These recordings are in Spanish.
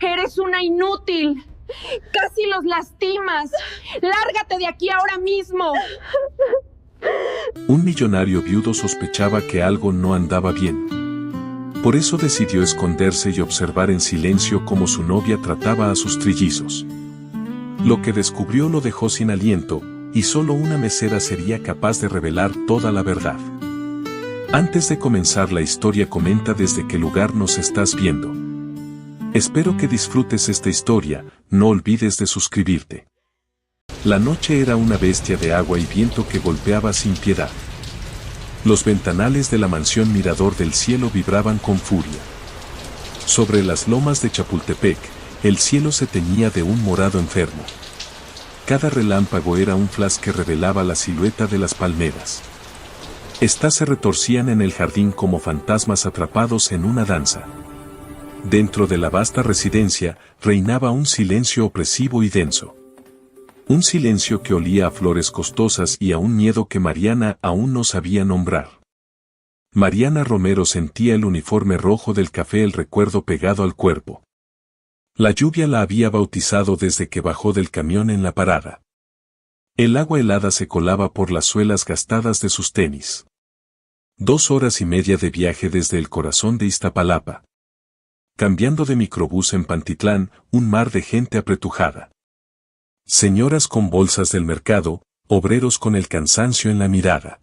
Eres una inútil. Casi los lastimas. Lárgate de aquí ahora mismo. Un millonario viudo sospechaba que algo no andaba bien. Por eso decidió esconderse y observar en silencio cómo su novia trataba a sus trillizos. Lo que descubrió lo dejó sin aliento, y solo una mesera sería capaz de revelar toda la verdad. Antes de comenzar la historia, comenta desde qué lugar nos estás viendo. Espero que disfrutes esta historia, no olvides de suscribirte. La noche era una bestia de agua y viento que golpeaba sin piedad. Los ventanales de la mansión Mirador del Cielo vibraban con furia. Sobre las lomas de Chapultepec, el cielo se teñía de un morado enfermo. Cada relámpago era un flash que revelaba la silueta de las palmeras. Estas se retorcían en el jardín como fantasmas atrapados en una danza. Dentro de la vasta residencia, reinaba un silencio opresivo y denso. Un silencio que olía a flores costosas y a un miedo que Mariana aún no sabía nombrar. Mariana Romero sentía el uniforme rojo del café, el recuerdo pegado al cuerpo. La lluvia la había bautizado desde que bajó del camión en la parada. El agua helada se colaba por las suelas gastadas de sus tenis. 2 horas y media de viaje desde el corazón de Iztapalapa. Cambiando de microbús en Pantitlán, un mar de gente apretujada. Señoras con bolsas del mercado, obreros con el cansancio en la mirada.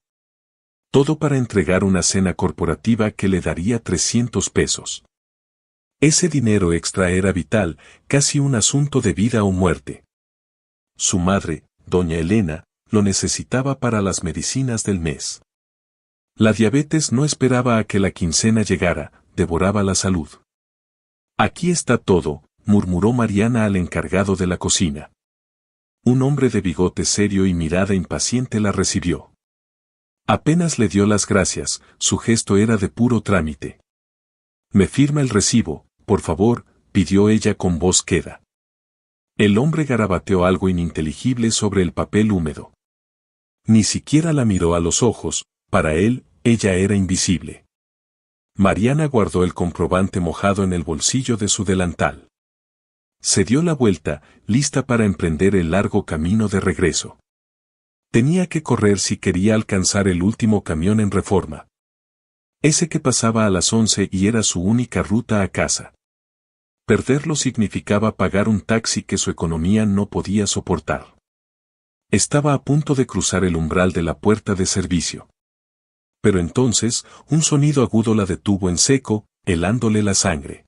Todo para entregar una cena corporativa que le daría 300 pesos. Ese dinero extra era vital, casi un asunto de vida o muerte. Su madre, doña Elena, lo necesitaba para las medicinas del mes. La diabetes no esperaba a que la quincena llegara, devoraba la salud. Aquí está todo, murmuró Mariana al encargado de la cocina. Un hombre de bigote serio y mirada impaciente la recibió. Apenas le dio las gracias, su gesto era de puro trámite. «¿Me firma el recibo, por favor?», pidió ella con voz queda. El hombre garabateó algo ininteligible sobre el papel húmedo. Ni siquiera la miró a los ojos, para él, ella era invisible. Mariana guardó el comprobante mojado en el bolsillo de su delantal. Se dio la vuelta, lista para emprender el largo camino de regreso. Tenía que correr si quería alcanzar el último camión en Reforma. Ese que pasaba a las 11 y era su única ruta a casa. Perderlo significaba pagar un taxi que su economía no podía soportar. Estaba a punto de cruzar el umbral de la puerta de servicio. Pero entonces, un sonido agudo la detuvo en seco, helándole la sangre.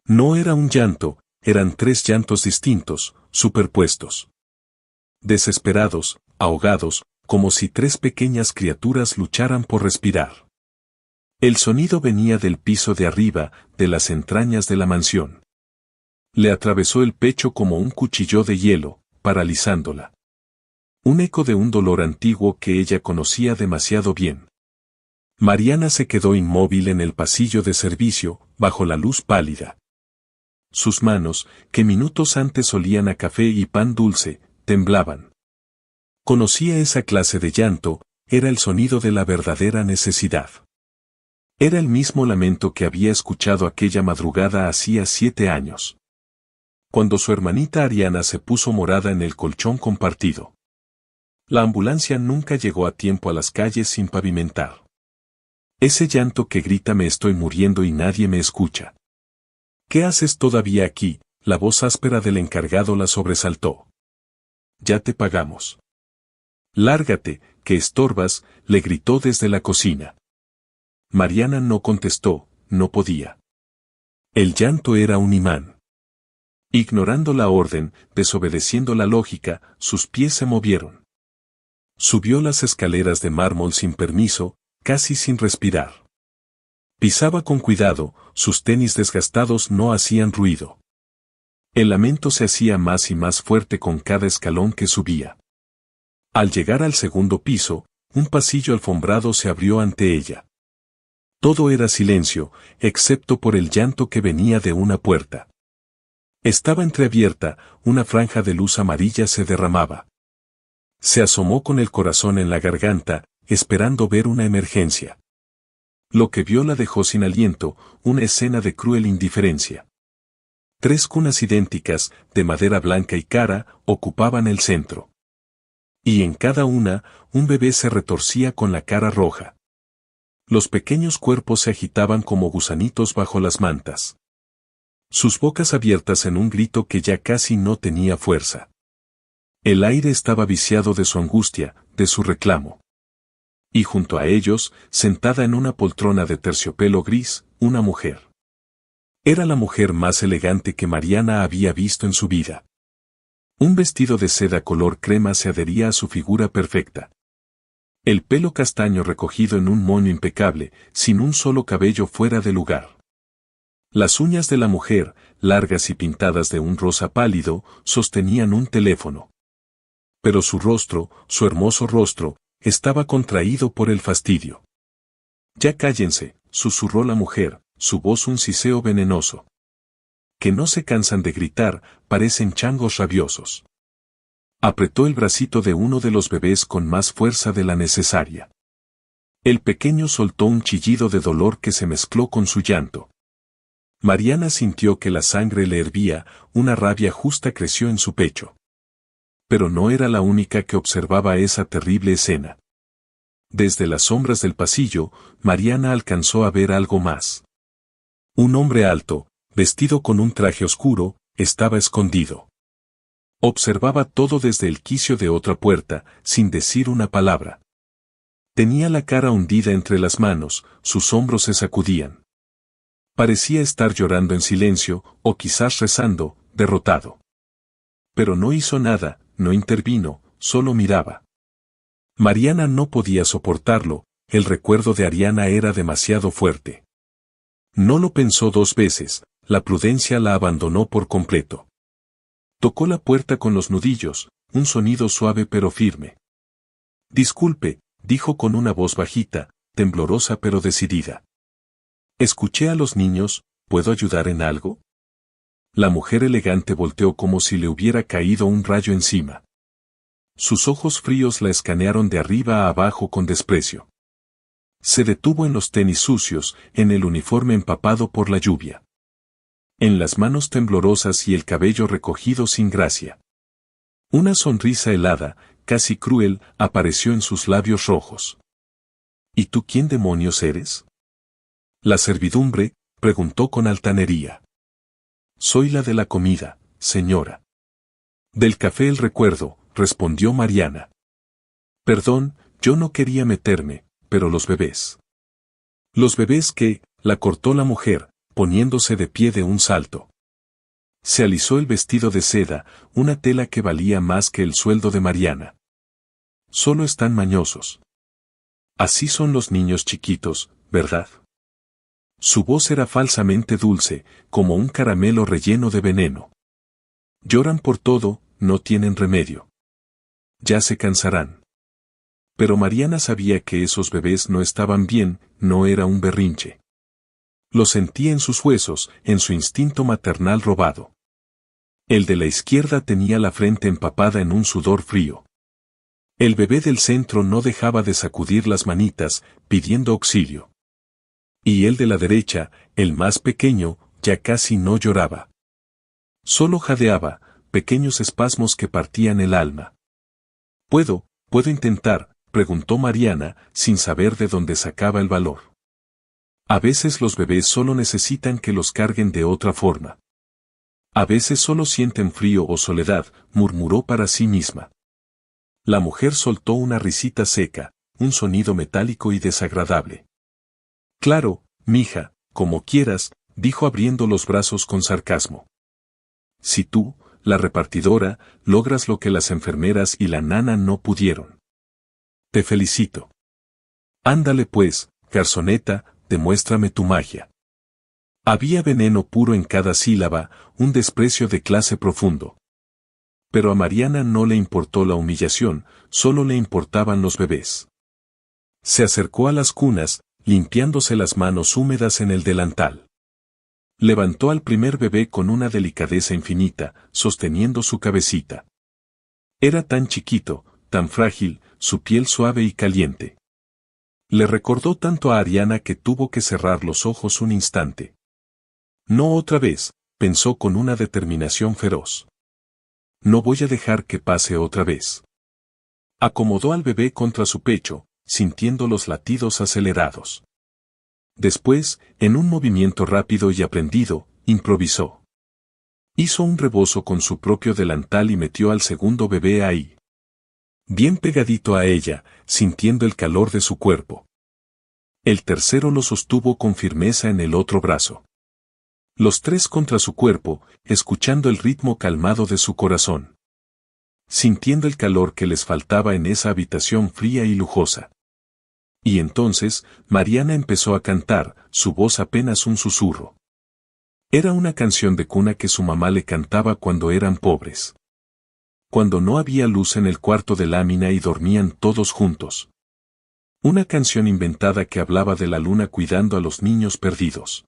No era un llanto, eran 3 llantos distintos, superpuestos. Desesperados, ahogados, como si 3 pequeñas criaturas lucharan por respirar. El sonido venía del piso de arriba, de las entrañas de la mansión. Le atravesó el pecho como un cuchillo de hielo, paralizándola. Un eco de un dolor antiguo que ella conocía demasiado bien. Mariana se quedó inmóvil en el pasillo de servicio, bajo la luz pálida. Sus manos, que minutos antes olían a café y pan dulce, temblaban. Conocía esa clase de llanto, era el sonido de la verdadera necesidad. Era el mismo lamento que había escuchado aquella madrugada hacía 7 años. Cuando su hermanita Ariana se puso morada en el colchón compartido. La ambulancia nunca llegó a tiempo a las calles sin pavimentar. Ese llanto que grita «me estoy muriendo» y nadie me escucha. «¿Qué haces todavía aquí?», la voz áspera del encargado la sobresaltó. «Ya te pagamos». «Lárgate, que estorbas», le gritó desde la cocina. Mariana no contestó, no podía. El llanto era un imán. Ignorando la orden, desobedeciendo la lógica, sus pies se movieron. Subió las escaleras de mármol sin permiso, casi sin respirar. Pisaba con cuidado, sus tenis desgastados no hacían ruido. El lamento se hacía más y más fuerte con cada escalón que subía. Al llegar al segundo piso, un pasillo alfombrado se abrió ante ella. Todo era silencio, excepto por el llanto que venía de una puerta. Estaba entreabierta, una franja de luz amarilla se derramaba. Se asomó con el corazón en la garganta, esperando ver una emergencia. Lo que vio la dejó sin aliento, una escena de cruel indiferencia. 3 cunas idénticas, de madera blanca y cara, ocupaban el centro. Y en cada una, un bebé se retorcía con la cara roja. Los pequeños cuerpos se agitaban como gusanitos bajo las mantas. Sus bocas abiertas en un grito que ya casi no tenía fuerza. El aire estaba viciado de su angustia, de su reclamo. Y junto a ellos, sentada en una poltrona de terciopelo gris, una mujer. Era la mujer más elegante que Mariana había visto en su vida. Un vestido de seda color crema se adhería a su figura perfecta. El pelo castaño recogido en un moño impecable, sin un solo cabello fuera de lugar. Las uñas de la mujer, largas y pintadas de un rosa pálido, sostenían un teléfono. Pero su rostro, su hermoso rostro, estaba contraído por el fastidio. «Ya cállense», susurró la mujer, su voz un siseo venenoso. «Que no se cansan de gritar, parecen changos rabiosos». Apretó el bracito de uno de los bebés con más fuerza de la necesaria. El pequeño soltó un chillido de dolor que se mezcló con su llanto. Mariana sintió que la sangre le hervía, una rabia justa creció en su pecho. Pero no era la única que observaba esa terrible escena. Desde las sombras del pasillo, Mariana alcanzó a ver algo más. Un hombre alto, vestido con un traje oscuro, estaba escondido. Observaba todo desde el quicio de otra puerta, sin decir una palabra. Tenía la cara hundida entre las manos, sus hombros se sacudían. Parecía estar llorando en silencio, o quizás rezando, derrotado. Pero no hizo nada, no intervino, solo miraba. Mariana no podía soportarlo, el recuerdo de Ariana era demasiado fuerte. No lo pensó 2 veces, la prudencia la abandonó por completo. Tocó la puerta con los nudillos, un sonido suave pero firme. «Disculpe», dijo con una voz bajita, temblorosa pero decidida. «Escuché a los niños, ¿puedo ayudar en algo?» La mujer elegante volteó como si le hubiera caído un rayo encima. Sus ojos fríos la escanearon de arriba a abajo con desprecio. Se detuvo en los tenis sucios, en el uniforme empapado por la lluvia. En las manos temblorosas y el cabello recogido sin gracia. Una sonrisa helada, casi cruel, apareció en sus labios rojos. «¿Y tú quién demonios eres?» La servidumbre, preguntó con altanería. «Soy la de la comida, señora». «Del café el recuerdo», respondió Mariana. «Perdón, yo no quería meterme, pero los bebés». «¿Los bebés qué?», la cortó la mujer, poniéndose de pie de un salto. Se alisó el vestido de seda, una tela que valía más que el sueldo de Mariana. «Solo están mañosos. Así son los niños chiquitos, ¿verdad?». Su voz era falsamente dulce, como un caramelo relleno de veneno. «Lloran por todo, no tienen remedio. Ya se cansarán». Pero Mariana sabía que esos bebés no estaban bien, no era un berrinche. Lo sentía en sus huesos, en su instinto maternal robado. El de la izquierda tenía la frente empapada en un sudor frío. El bebé del centro no dejaba de sacudir las manitas, pidiendo auxilio. Y el de la derecha, el más pequeño, ya casi no lloraba. Solo jadeaba, pequeños espasmos que partían el alma. ¿Puedo intentar?», preguntó Mariana, sin saber de dónde sacaba el valor. A veces los bebés solo necesitan que los carguen de otra forma. A veces solo sienten frío o soledad, murmuró para sí misma. La mujer soltó una risita seca, un sonido metálico y desagradable. «Claro, mija, como quieras», dijo abriendo los brazos con sarcasmo. «Si tú, la repartidora, logras lo que las enfermeras y la nana no pudieron. Te felicito. Ándale pues, garzoneta, demuéstrame tu magia». Había veneno puro en cada sílaba, un desprecio de clase profundo. Pero a Mariana no le importó la humillación, solo le importaban los bebés. Se acercó a las cunas, limpiándose las manos húmedas en el delantal. Levantó al primer bebé con una delicadeza infinita, sosteniendo su cabecita. Era tan chiquito, tan frágil, su piel suave y caliente. Le recordó tanto a Ariana que tuvo que cerrar los ojos un instante. «No otra vez», pensó con una determinación feroz. No voy a dejar que pase otra vez. Acomodó al bebé contra su pecho, sintiendo los latidos acelerados. Después, en un movimiento rápido y aprendido, improvisó. Hizo un rebozo con su propio delantal y metió al segundo bebé ahí. Bien pegadito a ella, sintiendo el calor de su cuerpo. El tercero lo sostuvo con firmeza en el otro brazo. Los tres contra su cuerpo, escuchando el ritmo calmado de su corazón. Sintiendo el calor que les faltaba en esa habitación fría y lujosa. Y entonces, Mariana empezó a cantar, su voz apenas un susurro. Era una canción de cuna que su mamá le cantaba cuando eran pobres. Cuando no había luz en el cuarto de lámina y dormían todos juntos. Una canción inventada que hablaba de la luna cuidando a los niños perdidos.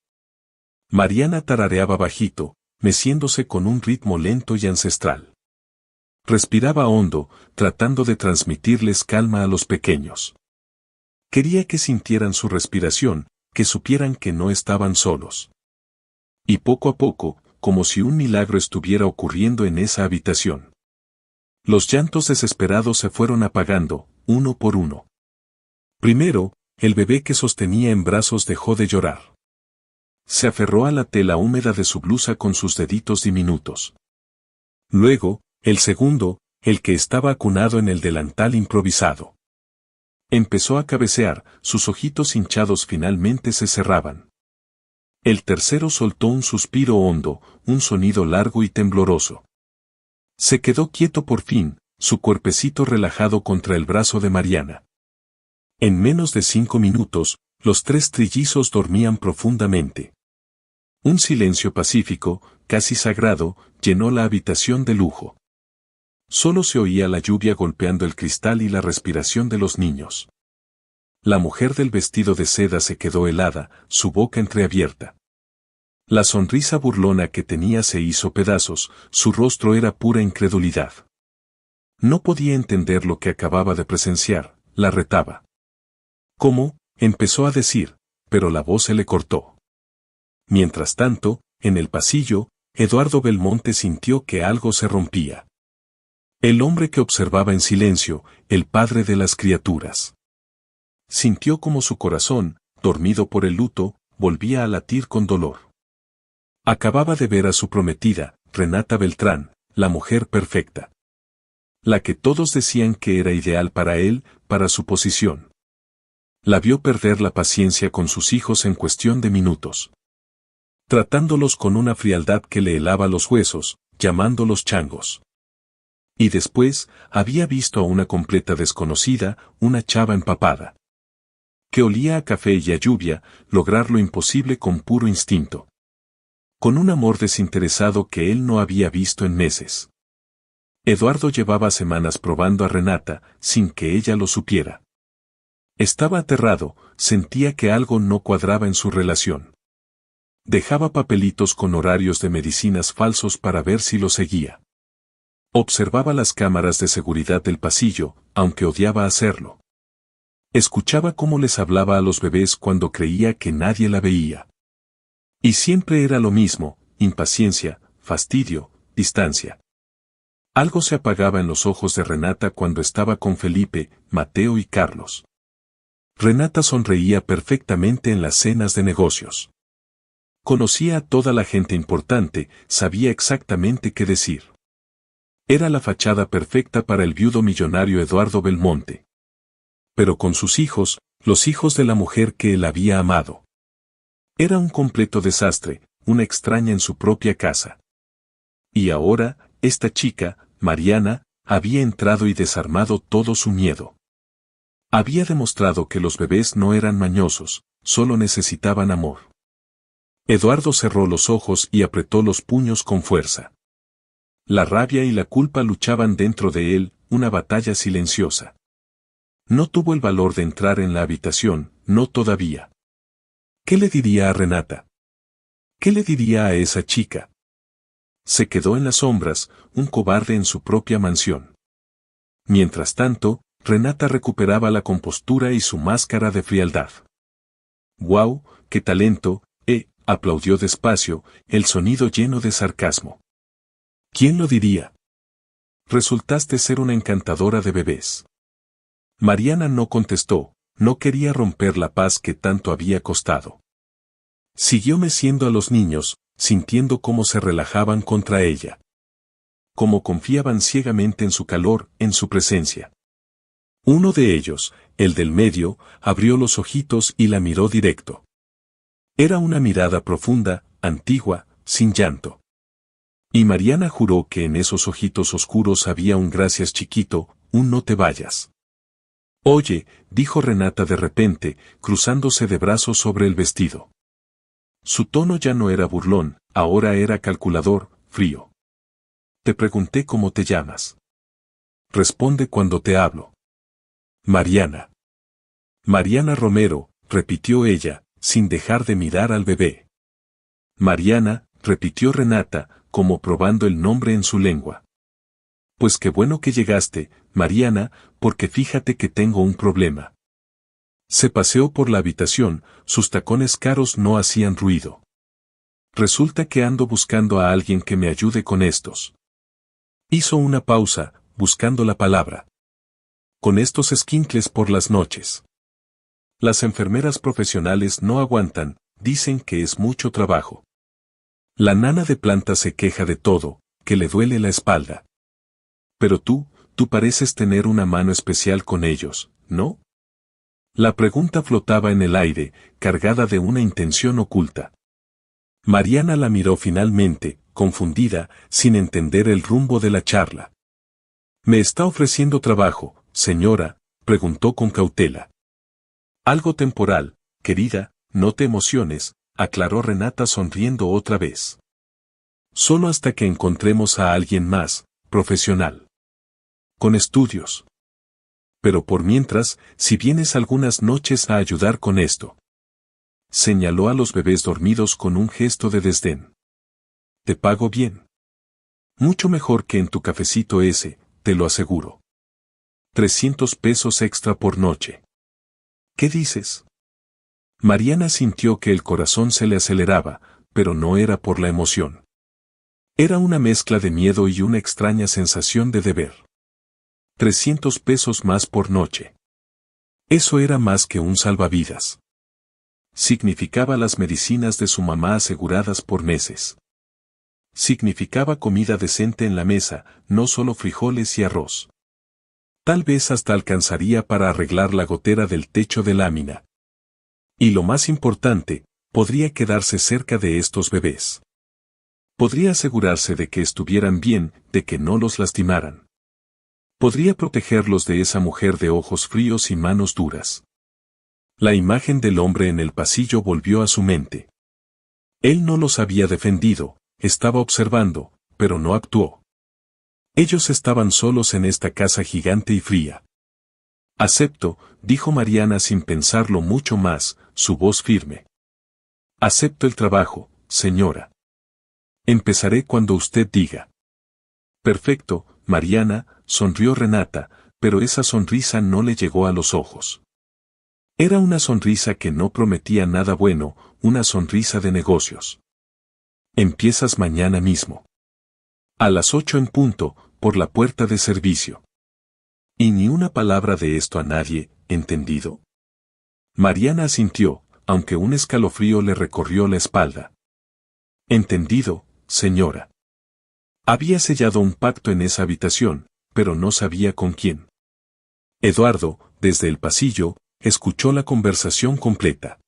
Mariana tarareaba bajito, meciéndose con un ritmo lento y ancestral. Respiraba hondo, tratando de transmitirles calma a los pequeños. Quería que sintieran su respiración, que supieran que no estaban solos. Y poco a poco, como si un milagro estuviera ocurriendo en esa habitación. Los llantos desesperados se fueron apagando, uno por uno. Primero, el bebé que sostenía en brazos dejó de llorar. Se aferró a la tela húmeda de su blusa con sus deditos diminutos. Luego, el segundo, el que estaba acunado en el delantal improvisado. Empezó a cabecear, sus ojitos hinchados finalmente se cerraban. El tercero soltó un suspiro hondo, un sonido largo y tembloroso. Se quedó quieto por fin, su cuerpecito relajado contra el brazo de Mariana. En menos de 5 minutos, los tres trillizos dormían profundamente. Un silencio pacífico, casi sagrado, llenó la habitación de lujo. Solo se oía la lluvia golpeando el cristal y la respiración de los niños. La mujer del vestido de seda se quedó helada, su boca entreabierta. La sonrisa burlona que tenía se hizo pedazos, su rostro era pura incredulidad. No podía entender lo que acababa de presenciar, la retaba. ¿Cómo? Empezó a decir, pero la voz se le cortó. Mientras tanto, en el pasillo, Eduardo Belmonte sintió que algo se rompía. El hombre que observaba en silencio, el padre de las criaturas. Sintió como su corazón, dormido por el luto, volvía a latir con dolor. Acababa de ver a su prometida, Renata Beltrán, la mujer perfecta. La que todos decían que era ideal para él, para su posición. La vio perder la paciencia con sus hijos en cuestión de minutos. Tratándolos con una frialdad que le helaba los huesos, llamándolos changos. Y después, había visto a una completa desconocida, una chava empapada. Que olía a café y a lluvia, lograr lo imposible con puro instinto. Con un amor desinteresado que él no había visto en meses. Eduardo llevaba semanas probando a Renata, sin que ella lo supiera. Estaba aterrado, sentía que algo no cuadraba en su relación. Dejaba papelitos con horarios de medicinas falsos para ver si lo seguía. Observaba las cámaras de seguridad del pasillo, aunque odiaba hacerlo. Escuchaba cómo les hablaba a los bebés cuando creía que nadie la veía. Y siempre era lo mismo, impaciencia, fastidio, distancia. Algo se apagaba en los ojos de Renata cuando estaba con Felipe, Mateo y Carlos. Renata sonreía perfectamente en las cenas de negocios. Conocía a toda la gente importante, sabía exactamente qué decir. Era la fachada perfecta para el viudo millonario Eduardo Belmonte. Pero con sus hijos, los hijos de la mujer que él había amado. Era un completo desastre, una extraña en su propia casa. Y ahora, esta chica, Mariana, había entrado y desarmado todo su miedo. Había demostrado que los bebés no eran mañosos, solo necesitaban amor. Eduardo cerró los ojos y apretó los puños con fuerza. La rabia y la culpa luchaban dentro de él, una batalla silenciosa. No tuvo el valor de entrar en la habitación, no todavía. ¿Qué le diría a Renata? ¿Qué le diría a esa chica? Se quedó en las sombras, un cobarde en su propia mansión. Mientras tanto, Renata recuperaba la compostura y su máscara de frialdad. ¡Guau! ¡Qué talento! aplaudió despacio, el sonido lleno de sarcasmo. ¿Quién lo diría? Resultaste ser una encantadora de bebés. Mariana no contestó, no quería romper la paz que tanto había costado. Siguió meciendo a los niños, sintiendo cómo se relajaban contra ella. Cómo confiaban ciegamente en su calor, en su presencia. Uno de ellos, el del medio, abrió los ojitos y la miró directo. Era una mirada profunda, antigua, sin llanto. Y Mariana juró que en esos ojitos oscuros había un gracias chiquito, un no te vayas. Oye, dijo Renata de repente, cruzándose de brazos sobre el vestido. Su tono ya no era burlón, ahora era calculador, frío. Te pregunté cómo te llamas. Responde cuando te hablo. Mariana. Mariana Romero, repitió ella, sin dejar de mirar al bebé. Mariana, repitió Renata, como probando el nombre en su lengua. Pues qué bueno que llegaste, Mariana, porque fíjate que tengo un problema. Se paseó por la habitación, sus tacones caros no hacían ruido. Resulta que ando buscando a alguien que me ayude con estos. Hizo una pausa, buscando la palabra. Con estos escuincles por las noches. Las enfermeras profesionales no aguantan, dicen que es mucho trabajo. La nana de planta se queja de todo, que le duele la espalda. Pero tú pareces tener una mano especial con ellos, ¿no? La pregunta flotaba en el aire, cargada de una intención oculta. Mariana la miró finalmente, confundida, sin entender el rumbo de la charla. ¿Me está ofreciendo trabajo, señora?, preguntó con cautela. Algo temporal, querida, no te emociones, aclaró Renata sonriendo otra vez. Solo hasta que encontremos a alguien más, profesional. Con estudios. Pero por mientras, si vienes algunas noches a ayudar con esto. Señaló a los bebés dormidos con un gesto de desdén. Te pago bien. Mucho mejor que en tu cafecito ese, te lo aseguro. 300 pesos extra por noche. ¿Qué dices? Mariana sintió que el corazón se le aceleraba, pero no era por la emoción. Era una mezcla de miedo y una extraña sensación de deber. 300 pesos más por noche. Eso era más que un salvavidas. Significaba las medicinas de su mamá aseguradas por meses. Significaba comida decente en la mesa, no solo frijoles y arroz. Tal vez hasta alcanzaría para arreglar la gotera del techo de lámina. Y lo más importante, podría quedarse cerca de estos bebés. Podría asegurarse de que estuvieran bien, de que no los lastimaran. Podría protegerlos de esa mujer de ojos fríos y manos duras. La imagen del hombre en el pasillo volvió a su mente. Él no los había defendido, estaba observando, pero no actuó. Ellos estaban solos en esta casa gigante y fría. Acepto, dijo Mariana sin pensarlo mucho más, su voz firme. Acepto el trabajo, señora. Empezaré cuando usted diga. Perfecto, Mariana, sonrió Renata, pero esa sonrisa no le llegó a los ojos. Era una sonrisa que no prometía nada bueno, una sonrisa de negocios. Empiezas mañana mismo. A las 8 en punto, por la puerta de servicio. Y ni una palabra de esto a nadie, ¿entendido? Mariana asintió, aunque un escalofrío le recorrió la espalda. Entendido, señora. Había sellado un pacto en esa habitación, pero no sabía con quién. Eduardo, desde el pasillo, escuchó la conversación completa.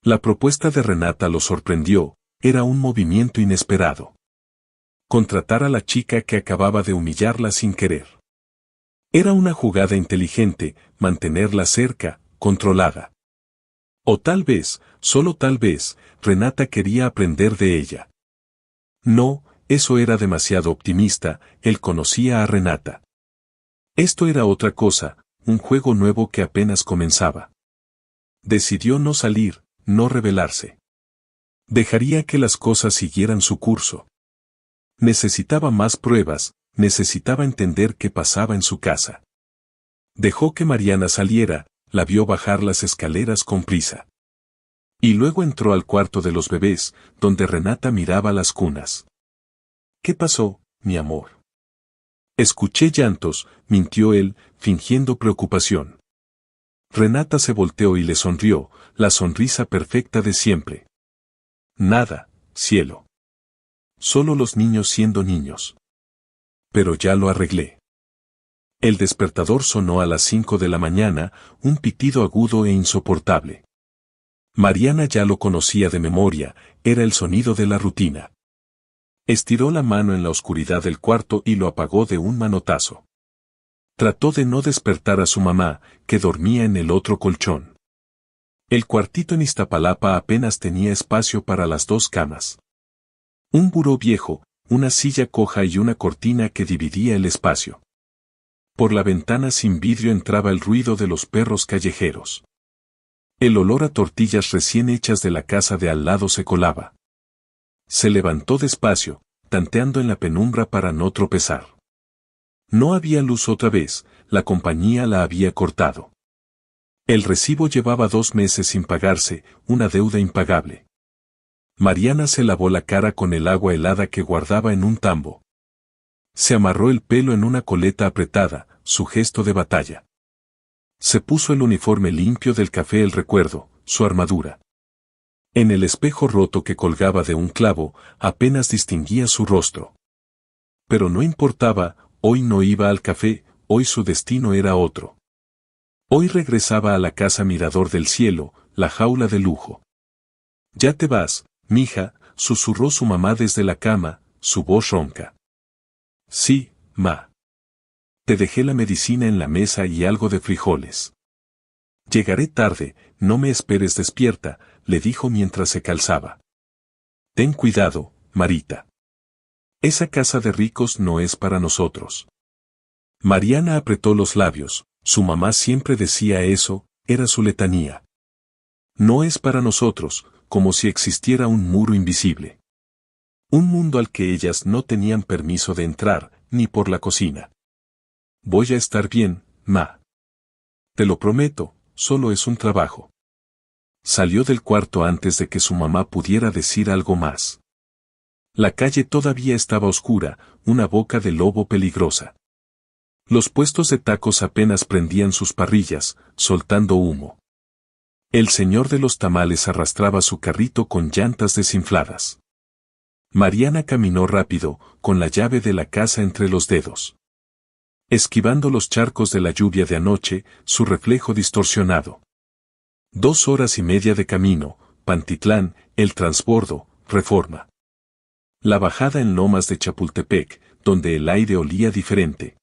La propuesta de Renata lo sorprendió, era un movimiento inesperado. Contratar a la chica que acababa de humillarla sin querer. Era una jugada inteligente, mantenerla cerca, controlada. O tal vez, solo tal vez, Renata quería aprender de ella. No, eso era demasiado optimista, él conocía a Renata. Esto era otra cosa, un juego nuevo que apenas comenzaba. Decidió no salir, no rebelarse. Dejaría que las cosas siguieran su curso. Necesitaba más pruebas, necesitaba entender qué pasaba en su casa. Dejó que Mariana saliera, la vio bajar las escaleras con prisa. Y luego entró al cuarto de los bebés, donde Renata miraba las cunas. ¿Qué pasó, mi amor? Escuché llantos, mintió él, fingiendo preocupación. Renata se volteó y le sonrió, la sonrisa perfecta de siempre. Nada, cielo. Solo los niños siendo niños. Pero ya lo arreglé. El despertador sonó a las 5 de la mañana, un pitido agudo e insoportable. Mariana ya lo conocía de memoria, era el sonido de la rutina. Estiró la mano en la oscuridad del cuarto y lo apagó de un manotazo. Trató de no despertar a su mamá, que dormía en el otro colchón. El cuartito en Iztapalapa apenas tenía espacio para las 2 camas. Un buró viejo, una silla coja y una cortina que dividía el espacio. Por la ventana sin vidrio entraba el ruido de los perros callejeros. El olor a tortillas recién hechas de la casa de al lado se colaba. Se levantó despacio, tanteando en la penumbra para no tropezar. No había luz otra vez, la compañía la había cortado. El recibo llevaba 2 meses sin pagarse, una deuda impagable. Mariana se lavó la cara con el agua helada que guardaba en un tambo. Se amarró el pelo en una coleta apretada, su gesto de batalla. Se puso el uniforme limpio del café El Recuerdo, su armadura. En el espejo roto que colgaba de un clavo, apenas distinguía su rostro. Pero no importaba, hoy no iba al café, hoy su destino era otro. Hoy regresaba a la casa Mirador del Cielo, la jaula de lujo. Ya te vas, mija, susurró su mamá desde la cama, su voz ronca. Sí, ma. Te dejé la medicina en la mesa y algo de frijoles. Llegaré tarde, no me esperes despierta, le dijo mientras se calzaba. Ten cuidado, Marita. Esa casa de ricos no es para nosotros. Mariana apretó los labios, su mamá siempre decía eso, era su letanía. No es para nosotros, como si existiera un muro invisible. Un mundo al que ellas no tenían permiso de entrar, ni por la cocina. Voy a estar bien, ma. Te lo prometo, solo es un trabajo. Salió del cuarto antes de que su mamá pudiera decir algo más. La calle todavía estaba oscura, una boca de lobo peligrosa. Los puestos de tacos apenas prendían sus parrillas, soltando humo. El señor de los tamales arrastraba su carrito con llantas desinfladas. Mariana caminó rápido, con la llave de la casa entre los dedos. Esquivando los charcos de la lluvia de anoche, su reflejo distorsionado. 2 horas y media de camino, Pantitlán, el transbordo, Reforma. La bajada en Lomas de Chapultepec, donde el aire olía diferente.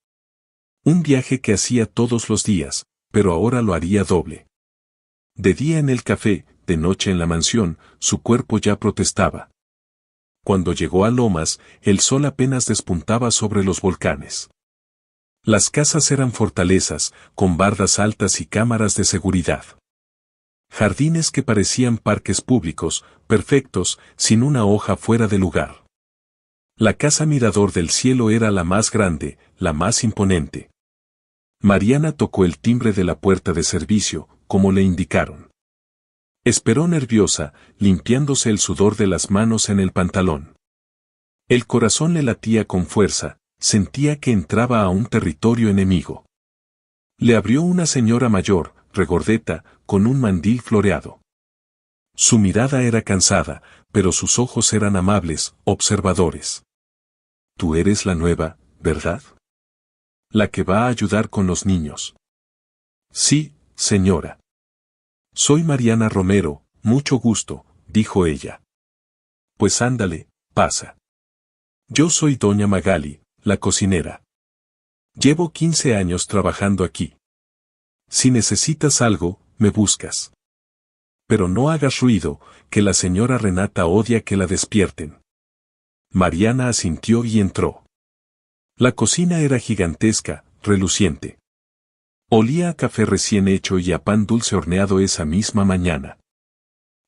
Un viaje que hacía todos los días, pero ahora lo haría doble. De día en el café, de noche en la mansión, su cuerpo ya protestaba. Cuando llegó a Lomas, el sol apenas despuntaba sobre los volcanes. Las casas eran fortalezas, con bardas altas y cámaras de seguridad. Jardines que parecían parques públicos, perfectos, sin una hoja fuera de lugar. La casa Mirador del Cielo era la más grande, la más imponente. Mariana tocó el timbre de la puerta de servicio, como le indicaron. Esperó nerviosa, limpiándose el sudor de las manos en el pantalón. El corazón le latía con fuerza, sentía que entraba a un territorio enemigo. Le abrió una señora mayor, regordeta, con un mandil floreado. Su mirada era cansada, pero sus ojos eran amables, observadores. Tú eres la nueva, ¿verdad? La que va a ayudar con los niños. Sí, señora. Soy Mariana Romero, mucho gusto, dijo ella. Pues ándale, pasa. Yo soy doña Magali, la cocinera. Llevo 15 años trabajando aquí. Si necesitas algo, me buscas. Pero no hagas ruido, que la señora Renata odia que la despierten. Mariana asintió y entró. La cocina era gigantesca, reluciente. Olía a café recién hecho y a pan dulce horneado esa misma mañana.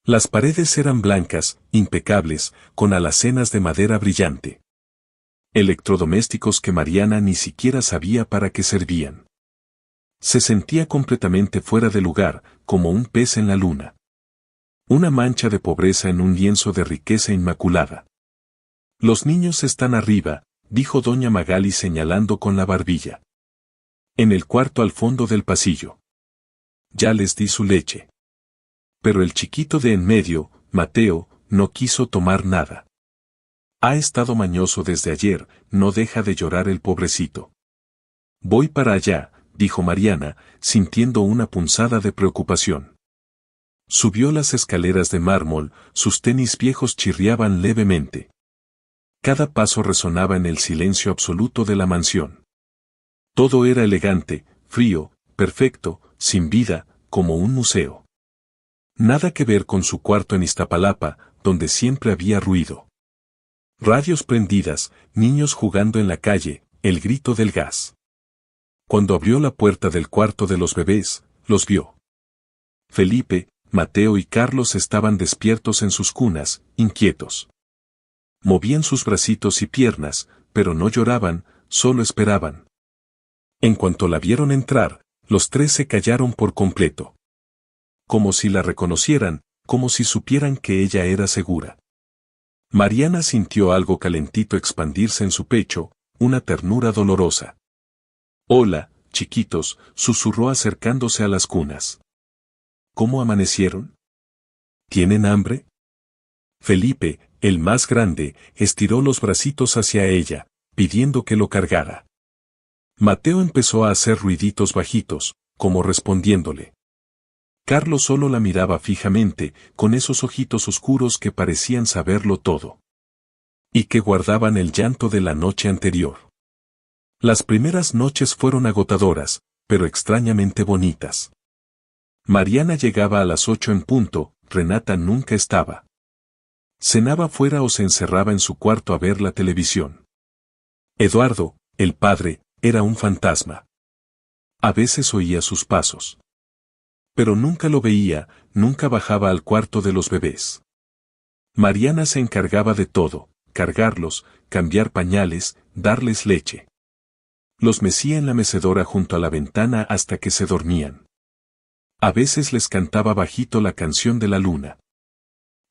Las paredes eran blancas, impecables, con alacenas de madera brillante. Electrodomésticos que Mariana ni siquiera sabía para qué servían. Se sentía completamente fuera de lugar, como un pez en la luna. Una mancha de pobreza en un lienzo de riqueza inmaculada. Los niños están arriba, dijo doña Magali señalando con la barbilla. En el cuarto al fondo del pasillo. Ya les di su leche. Pero el chiquito de en medio, Mateo, no quiso tomar nada. Ha estado mañoso desde ayer, no deja de llorar el pobrecito. Voy para allá, dijo Mariana, sintiendo una punzada de preocupación. Subió las escaleras de mármol, sus tenis viejos chirriaban levemente. Cada paso resonaba en el silencio absoluto de la mansión. Todo era elegante, frío, perfecto, sin vida, como un museo. Nada que ver con su cuarto en Iztapalapa, donde siempre había ruido. Radios prendidas, niños jugando en la calle, el grito del gas. Cuando abrió la puerta del cuarto de los bebés, los vio. Felipe, Mateo y Carlos estaban despiertos en sus cunas, inquietos. Movían sus bracitos y piernas, pero no lloraban, solo esperaban. En cuanto la vieron entrar, los tres se callaron por completo. Como si la reconocieran, como si supieran que ella era segura. Mariana sintió algo calentito expandirse en su pecho, una ternura dolorosa. «Hola, chiquitos», susurró acercándose a las cunas. «¿Cómo amanecieron? ¿Tienen hambre?» Felipe, el más grande, estiró los bracitos hacia ella, pidiendo que lo cargara. Mateo empezó a hacer ruiditos bajitos, como respondiéndole. Carlos solo la miraba fijamente, con esos ojitos oscuros que parecían saberlo todo. Y que guardaban el llanto de la noche anterior. Las primeras noches fueron agotadoras, pero extrañamente bonitas. Mariana llegaba a las 8 en punto, Renata nunca estaba. Cenaba fuera o se encerraba en su cuarto a ver la televisión. Eduardo, el padre, era un fantasma. A veces oía sus pasos. Pero nunca lo veía, nunca bajaba al cuarto de los bebés. Mariana se encargaba de todo, cargarlos, cambiar pañales, darles leche. Los mecía en la mecedora junto a la ventana hasta que se dormían. A veces les cantaba bajito la canción de la luna.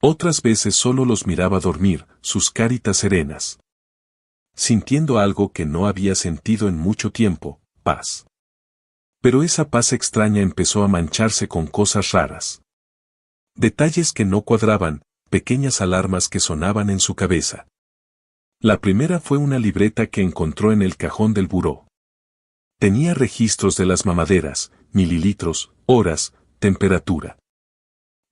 Otras veces solo los miraba dormir, sus caritas serenas. Sintiendo algo que no había sentido en mucho tiempo, paz. Pero esa paz extraña empezó a mancharse con cosas raras. Detalles que no cuadraban, pequeñas alarmas que sonaban en su cabeza. La primera fue una libreta que encontró en el cajón del buró. Tenía registros de las mamaderas, mililitros, horas, temperatura.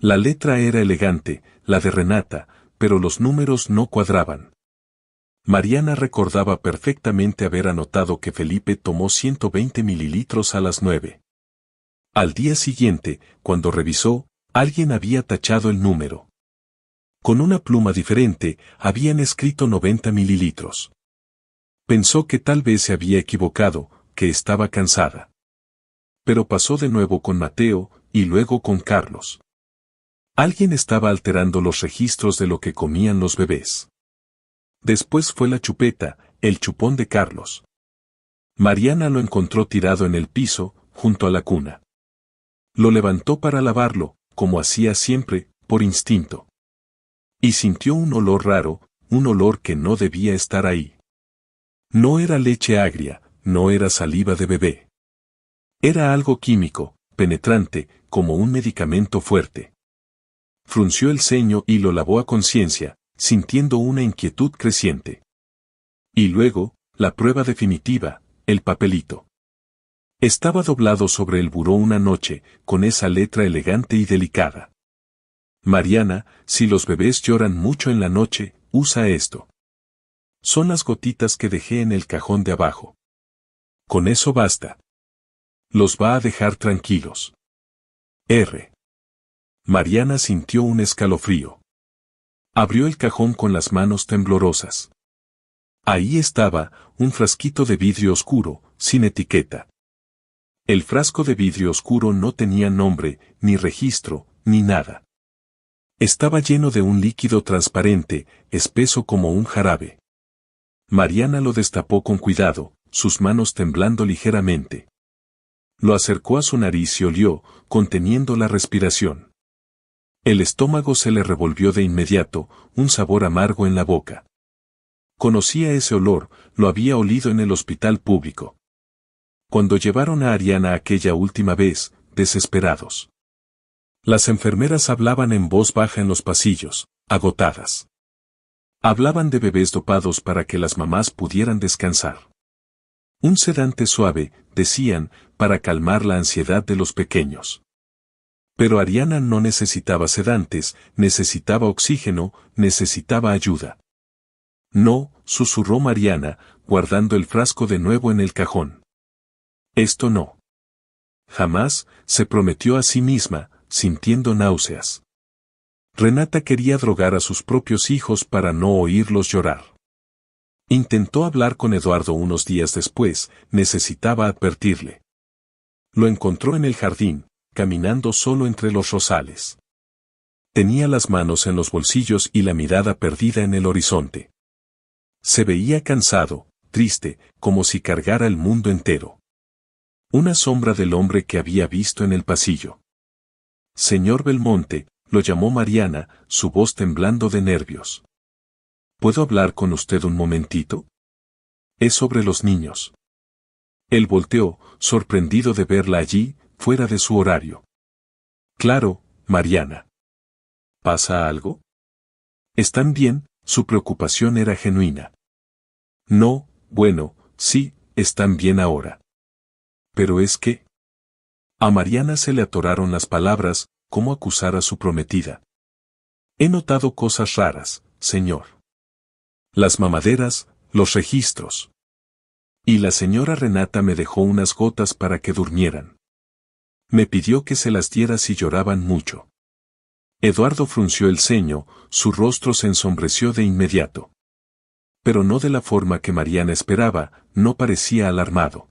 La letra era elegante, la de Renata, pero los números no cuadraban. Mariana recordaba perfectamente haber anotado que Felipe tomó 120 mililitros a las 9. Al día siguiente, cuando revisó, alguien había tachado el número. Con una pluma diferente, habían escrito 90 mililitros. Pensó que tal vez se había equivocado, que estaba cansada. Pero pasó de nuevo con Mateo, y luego con Carlos. Alguien estaba alterando los registros de lo que comían los bebés. Después fue la chupeta, el chupón de Carlos. Mariana lo encontró tirado en el piso, junto a la cuna. Lo levantó para lavarlo, como hacía siempre, por instinto. Y sintió un olor raro, un olor que no debía estar ahí. No era leche agria, no era saliva de bebé. Era algo químico, penetrante, como un medicamento fuerte. Frunció el ceño y lo lavó a conciencia, sintiendo una inquietud creciente. Y luego, la prueba definitiva, el papelito. Estaba doblado sobre el buró una noche, con esa letra elegante y delicada. Mariana, si los bebés lloran mucho en la noche, usa esto. Son las gotitas que dejé en el cajón de abajo. Con eso basta. Los va a dejar tranquilos. R. Mariana sintió un escalofrío. Abrió el cajón con las manos temblorosas. Ahí estaba, un frasquito de vidrio oscuro, sin etiqueta. El frasco de vidrio oscuro no tenía nombre, ni registro, ni nada. Estaba lleno de un líquido transparente, espeso como un jarabe. Mariana lo destapó con cuidado, sus manos temblando ligeramente. Lo acercó a su nariz y olió, conteniendo la respiración. El estómago se le revolvió de inmediato, un sabor amargo en la boca. Conocía ese olor, lo había olido en el hospital público. Cuando llevaron a Ariana aquella última vez, desesperados. Las enfermeras hablaban en voz baja en los pasillos, agotadas. Hablaban de bebés dopados para que las mamás pudieran descansar. Un sedante suave, decían, para calmar la ansiedad de los pequeños. Pero Ariana no necesitaba sedantes, necesitaba oxígeno, necesitaba ayuda. No, susurró Mariana, guardando el frasco de nuevo en el cajón. Esto no. Jamás, se prometió a sí misma, sintiendo náuseas. Renata quería drogar a sus propios hijos para no oírlos llorar. Intentó hablar con Eduardo unos días después, necesitaba advertirle. Lo encontró en el jardín, caminando solo entre los rosales. Tenía las manos en los bolsillos y la mirada perdida en el horizonte. Se veía cansado, triste, como si cargara el mundo entero. Una sombra del hombre que había visto en el pasillo. Señor Belmonte, lo llamó Mariana, su voz temblando de nervios. ¿Puedo hablar con usted un momentito? Es sobre los niños. Él volteó, sorprendido de verla allí, fuera de su horario. Claro, Mariana. ¿Pasa algo? ¿Están bien? Su preocupación era genuina. No, bueno, sí, están bien ahora. Pero es que... A Mariana se le atoraron las palabras, ¿cómo acusar a su prometida? He notado cosas raras, señor. Las mamaderas, los registros. Y la señora Renata me dejó unas gotas para que durmieran. Me pidió que se las diera si lloraban mucho. Eduardo frunció el ceño, su rostro se ensombreció de inmediato. Pero no de la forma que Mariana esperaba, no parecía alarmado.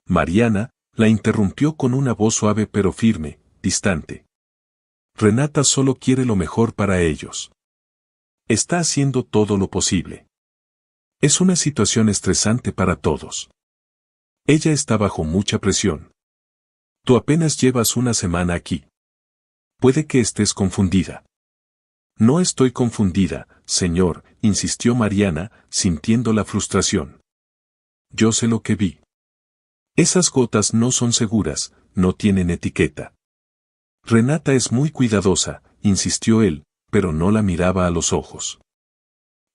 Mariana, la interrumpió con una voz suave pero firme, distante. Renata solo quiere lo mejor para ellos. Está haciendo todo lo posible. Es una situación estresante para todos. Ella está bajo mucha presión. Tú apenas llevas una semana aquí. Puede que estés confundida. No estoy confundida, señor, insistió Mariana, sintiendo la frustración. Yo sé lo que vi. Esas gotas no son seguras, no tienen etiqueta. Renata es muy cuidadosa, insistió él, pero no la miraba a los ojos.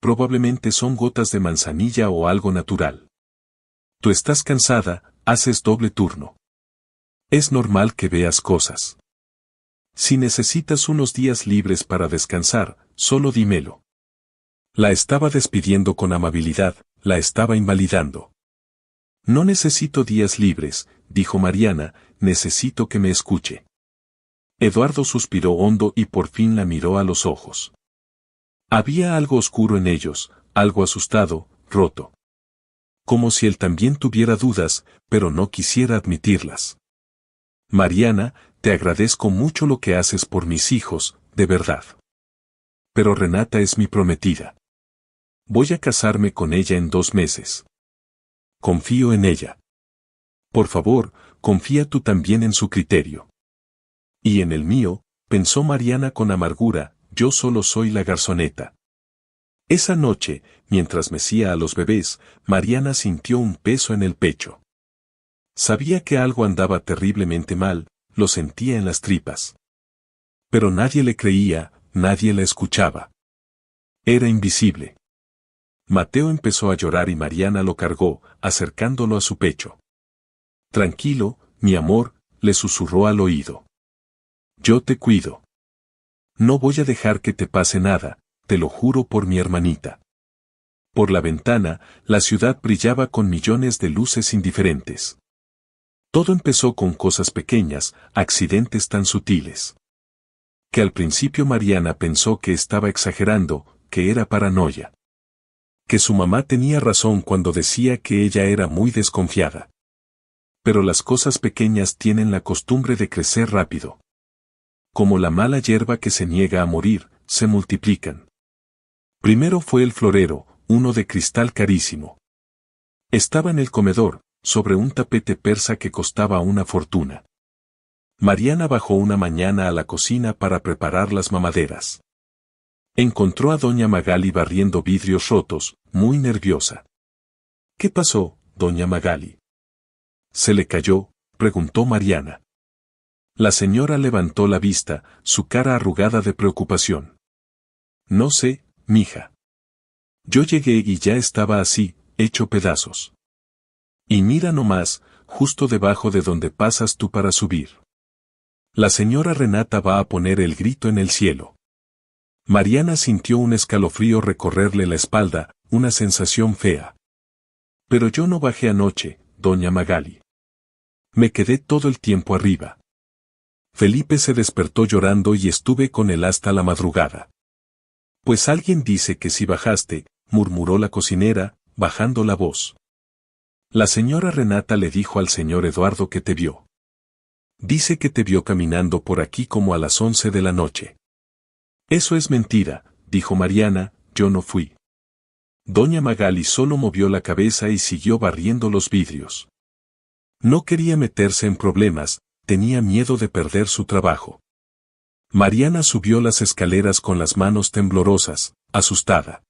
Probablemente son gotas de manzanilla o algo natural. Tú estás cansada, haces doble turno. Es normal que veas cosas. Si necesitas unos días libres para descansar, solo dímelo. La estaba despidiendo con amabilidad, la estaba invalidando. No necesito días libres, dijo Mariana, necesito que me escuche. Eduardo suspiró hondo y por fin la miró a los ojos. Había algo oscuro en ellos, algo asustado, roto. Como si él también tuviera dudas, pero no quisiera admitirlas. Mariana, te agradezco mucho lo que haces por mis hijos, de verdad. Pero Renata es mi prometida. Voy a casarme con ella en 2 meses. Confío en ella. Por favor, confía tú también en su criterio. Y en el mío, pensó Mariana con amargura, yo solo soy la garzoneta. Esa noche, mientras mecía a los bebés, Mariana sintió un peso en el pecho. Sabía que algo andaba terriblemente mal, lo sentía en las tripas. Pero nadie le creía, nadie la escuchaba. Era invisible. Mateo empezó a llorar y Mariana lo cargó, acercándolo a su pecho. Tranquilo, mi amor, le susurró al oído. Yo te cuido. No voy a dejar que te pase nada, te lo juro por mi hermanita. Por la ventana, la ciudad brillaba con millones de luces indiferentes. Todo empezó con cosas pequeñas, accidentes tan sutiles. Que al principio Mariana pensó que estaba exagerando, que era paranoia. Que su mamá tenía razón cuando decía que ella era muy desconfiada. Pero las cosas pequeñas tienen la costumbre de crecer rápido. Como la mala hierba que se niega a morir, se multiplican. Primero fue el florero, uno de cristal carísimo. Estaba en el comedor, sobre un tapete persa que costaba una fortuna. Mariana bajó una mañana a la cocina para preparar las mamaderas. Encontró a doña Magali barriendo vidrios rotos, muy nerviosa. ¿Qué pasó, doña Magali? ¿Se le cayó?, preguntó Mariana. La señora levantó la vista, su cara arrugada de preocupación. No sé, mija. Yo llegué y ya estaba así, hecho pedazos. Y mira nomás, justo debajo de donde pasas tú para subir. La señora Renata va a poner el grito en el cielo. Mariana sintió un escalofrío recorrerle la espalda, una sensación fea. Pero yo no bajé anoche, doña Magali. Me quedé todo el tiempo arriba. Felipe se despertó llorando y estuve con él hasta la madrugada. Pues alguien dice que si bajaste, murmuró la cocinera, bajando la voz. La señora Renata le dijo al señor Eduardo que te vio. Dice que te vio caminando por aquí como a las 11 de la noche. Eso es mentira, dijo Mariana, yo no fui. Doña Magali solo movió la cabeza y siguió barriendo los vidrios. No quería meterse en problemas, tenía miedo de perder su trabajo. Mariana subió las escaleras con las manos temblorosas, asustada.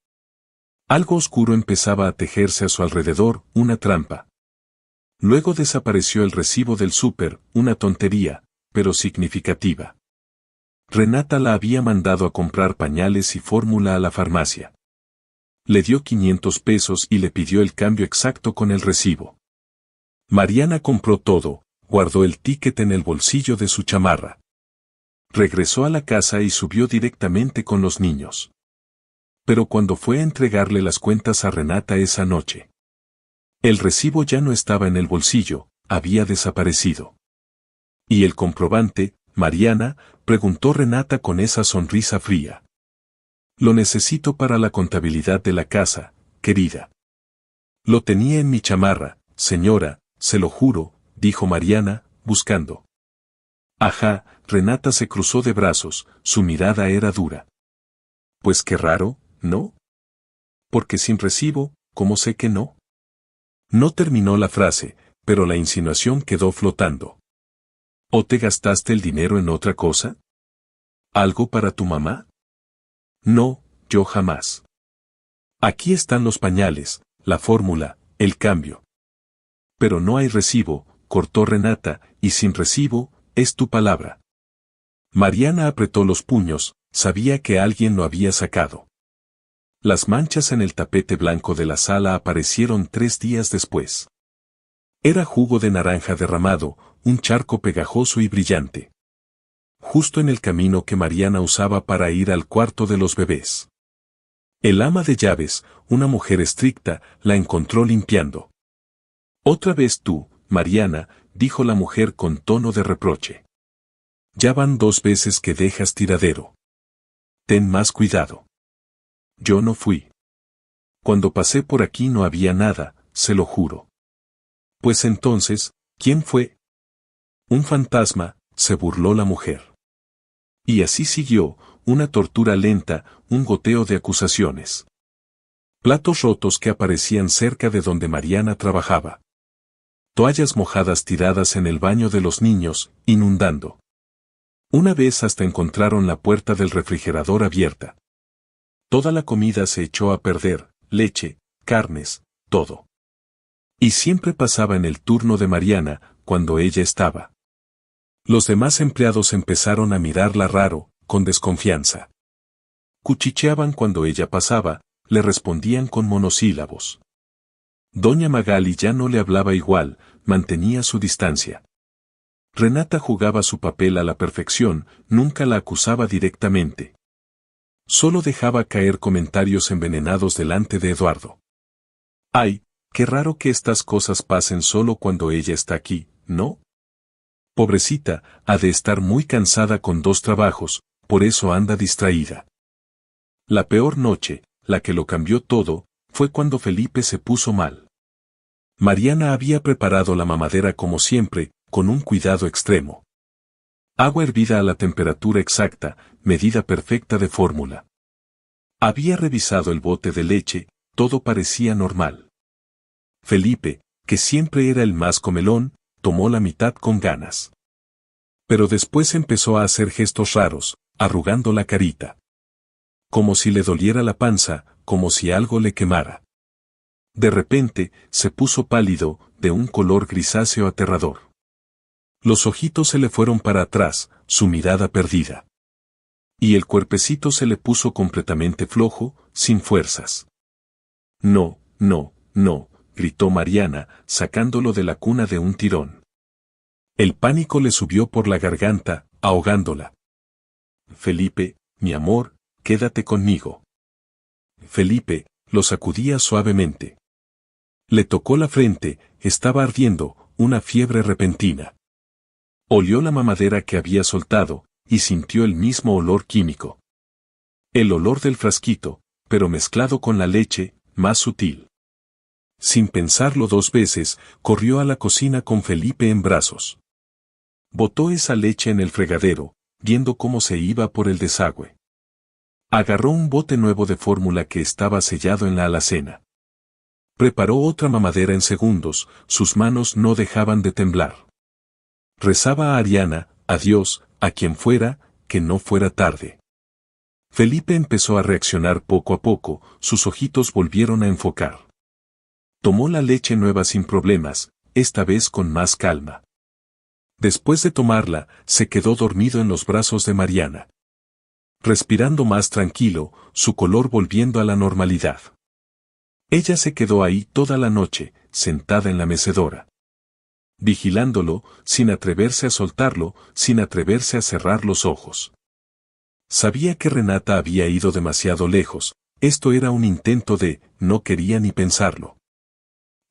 Algo oscuro empezaba a tejerse a su alrededor, una trampa. Luego desapareció el recibo del súper, una tontería, pero significativa. Renata la había mandado a comprar pañales y fórmula a la farmacia. Le dio 500 pesos y le pidió el cambio exacto con el recibo. Mariana compró todo, guardó el ticket en el bolsillo de su chamarra. Regresó a la casa y subió directamente con los niños. Pero cuando fue a entregarle las cuentas a Renata esa noche, el recibo ya no estaba en el bolsillo, había desaparecido. ¿Y el comprobante, Mariana?, preguntó Renata con esa sonrisa fría. Lo necesito para la contabilidad de la casa, querida. Lo tenía en mi chamarra, señora, se lo juro, dijo Mariana, buscando. Ajá, Renata se cruzó de brazos, su mirada era dura. Pues qué raro, ¿no? Porque sin recibo, ¿cómo sé que no? No terminó la frase, pero la insinuación quedó flotando. ¿O te gastaste el dinero en otra cosa? ¿Algo para tu mamá? No, yo jamás. Aquí están los pañales, la fórmula, el cambio. Pero no hay recibo, cortó Renata, y sin recibo, es tu palabra. Mariana apretó los puños, sabía que alguien lo había sacado. Las manchas en el tapete blanco de la sala aparecieron 3 días después. Era jugo de naranja derramado, un charco pegajoso y brillante. Justo en el camino que Mariana usaba para ir al cuarto de los bebés. El ama de llaves, una mujer estricta, la encontró limpiando. Otra vez tú, Mariana, dijo la mujer con tono de reproche. Ya van 2 veces que dejas tiradero. Ten más cuidado. Yo no fui. Cuando pasé por aquí no había nada, se lo juro. Pues entonces, ¿quién fue? Un fantasma, se burló la mujer. Y así siguió, una tortura lenta, un goteo de acusaciones. Platos rotos que aparecían cerca de donde Mariana trabajaba. Toallas mojadas tiradas en el baño de los niños, inundando. Una vez hasta encontraron la puerta del refrigerador abierta. Toda la comida se echó a perder, leche, carnes, todo. Y siempre pasaba en el turno de Mariana, cuando ella estaba. Los demás empleados empezaron a mirarla raro, con desconfianza. Cuchicheaban cuando ella pasaba, le respondían con monosílabos. Doña Magali ya no le hablaba igual, mantenía su distancia. Renata jugaba su papel a la perfección, nunca la acusaba directamente. Solo dejaba caer comentarios envenenados delante de Eduardo. Ay, qué raro que estas cosas pasen solo cuando ella está aquí, ¿no? Pobrecita, ha de estar muy cansada con 2 trabajos, por eso anda distraída. La peor noche, la que lo cambió todo, fue cuando Felipe se puso mal. Mariana había preparado la mamadera como siempre, con un cuidado extremo. Agua hervida a la temperatura exacta, medida perfecta de fórmula. Había revisado el bote de leche, todo parecía normal. Felipe, que siempre era el más comelón, tomó la mitad con ganas. Pero después empezó a hacer gestos raros, arrugando la carita. Como si le doliera la panza, como si algo le quemara. De repente, se puso pálido, de un color grisáceo aterrador. Los ojitos se le fueron para atrás, su mirada perdida. Y el cuerpecito se le puso completamente flojo, sin fuerzas. No, no, no, gritó Mariana, sacándolo de la cuna de un tirón. El pánico le subió por la garganta, ahogándola. Felipe, mi amor, quédate conmigo. Felipe, lo sacudía suavemente. Le tocó la frente, estaba ardiendo, una fiebre repentina. Olió la mamadera que había soltado, y sintió el mismo olor químico. El olor del frasquito, pero mezclado con la leche, más sutil. Sin pensarlo dos veces, corrió a la cocina con Felipe en brazos. Botó esa leche en el fregadero, viendo cómo se iba por el desagüe. Agarró un bote nuevo de fórmula que estaba sellado en la alacena. Preparó otra mamadera en segundos, sus manos no dejaban de temblar. Rezaba a Ariana, a Dios, a quien fuera, que no fuera tarde. Felipe empezó a reaccionar poco a poco, sus ojitos volvieron a enfocar. Tomó la leche nueva sin problemas, esta vez con más calma. Después de tomarla, se quedó dormido en los brazos de Mariana. Respirando más tranquilo, su color volviendo a la normalidad. Ella se quedó ahí toda la noche, sentada en la mecedora. Vigilándolo, sin atreverse a soltarlo, sin atreverse a cerrar los ojos. Sabía que Renata había ido demasiado lejos, esto era un intento de, no quería ni pensarlo.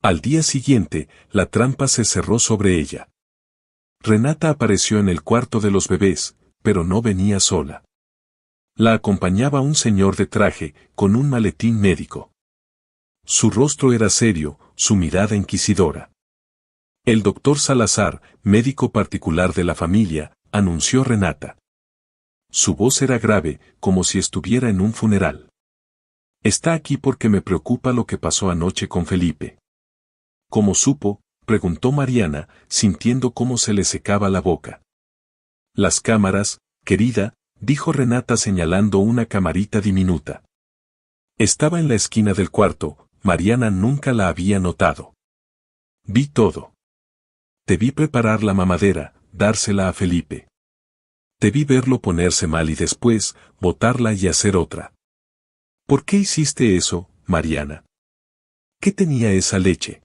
Al día siguiente, la trampa se cerró sobre ella. Renata apareció en el cuarto de los bebés, pero no venía sola. La acompañaba un señor de traje, con un maletín médico. Su rostro era serio, su mirada inquisidora. El doctor Salazar, médico particular de la familia, anunció Renata. Su voz era grave, como si estuviera en un funeral. Está aquí porque me preocupa lo que pasó anoche con Felipe. ¿Cómo supo?, preguntó Mariana, sintiendo cómo se le secaba la boca. Las cámaras, querida, dijo Renata señalando una camarita diminuta. Estaba en la esquina del cuarto, Mariana nunca la había notado. Vi todo. Te vi preparar la mamadera, dársela a Felipe. Te vi verlo ponerse mal y después, botarla y hacer otra. ¿Por qué hiciste eso, Mariana? ¿Qué tenía esa leche?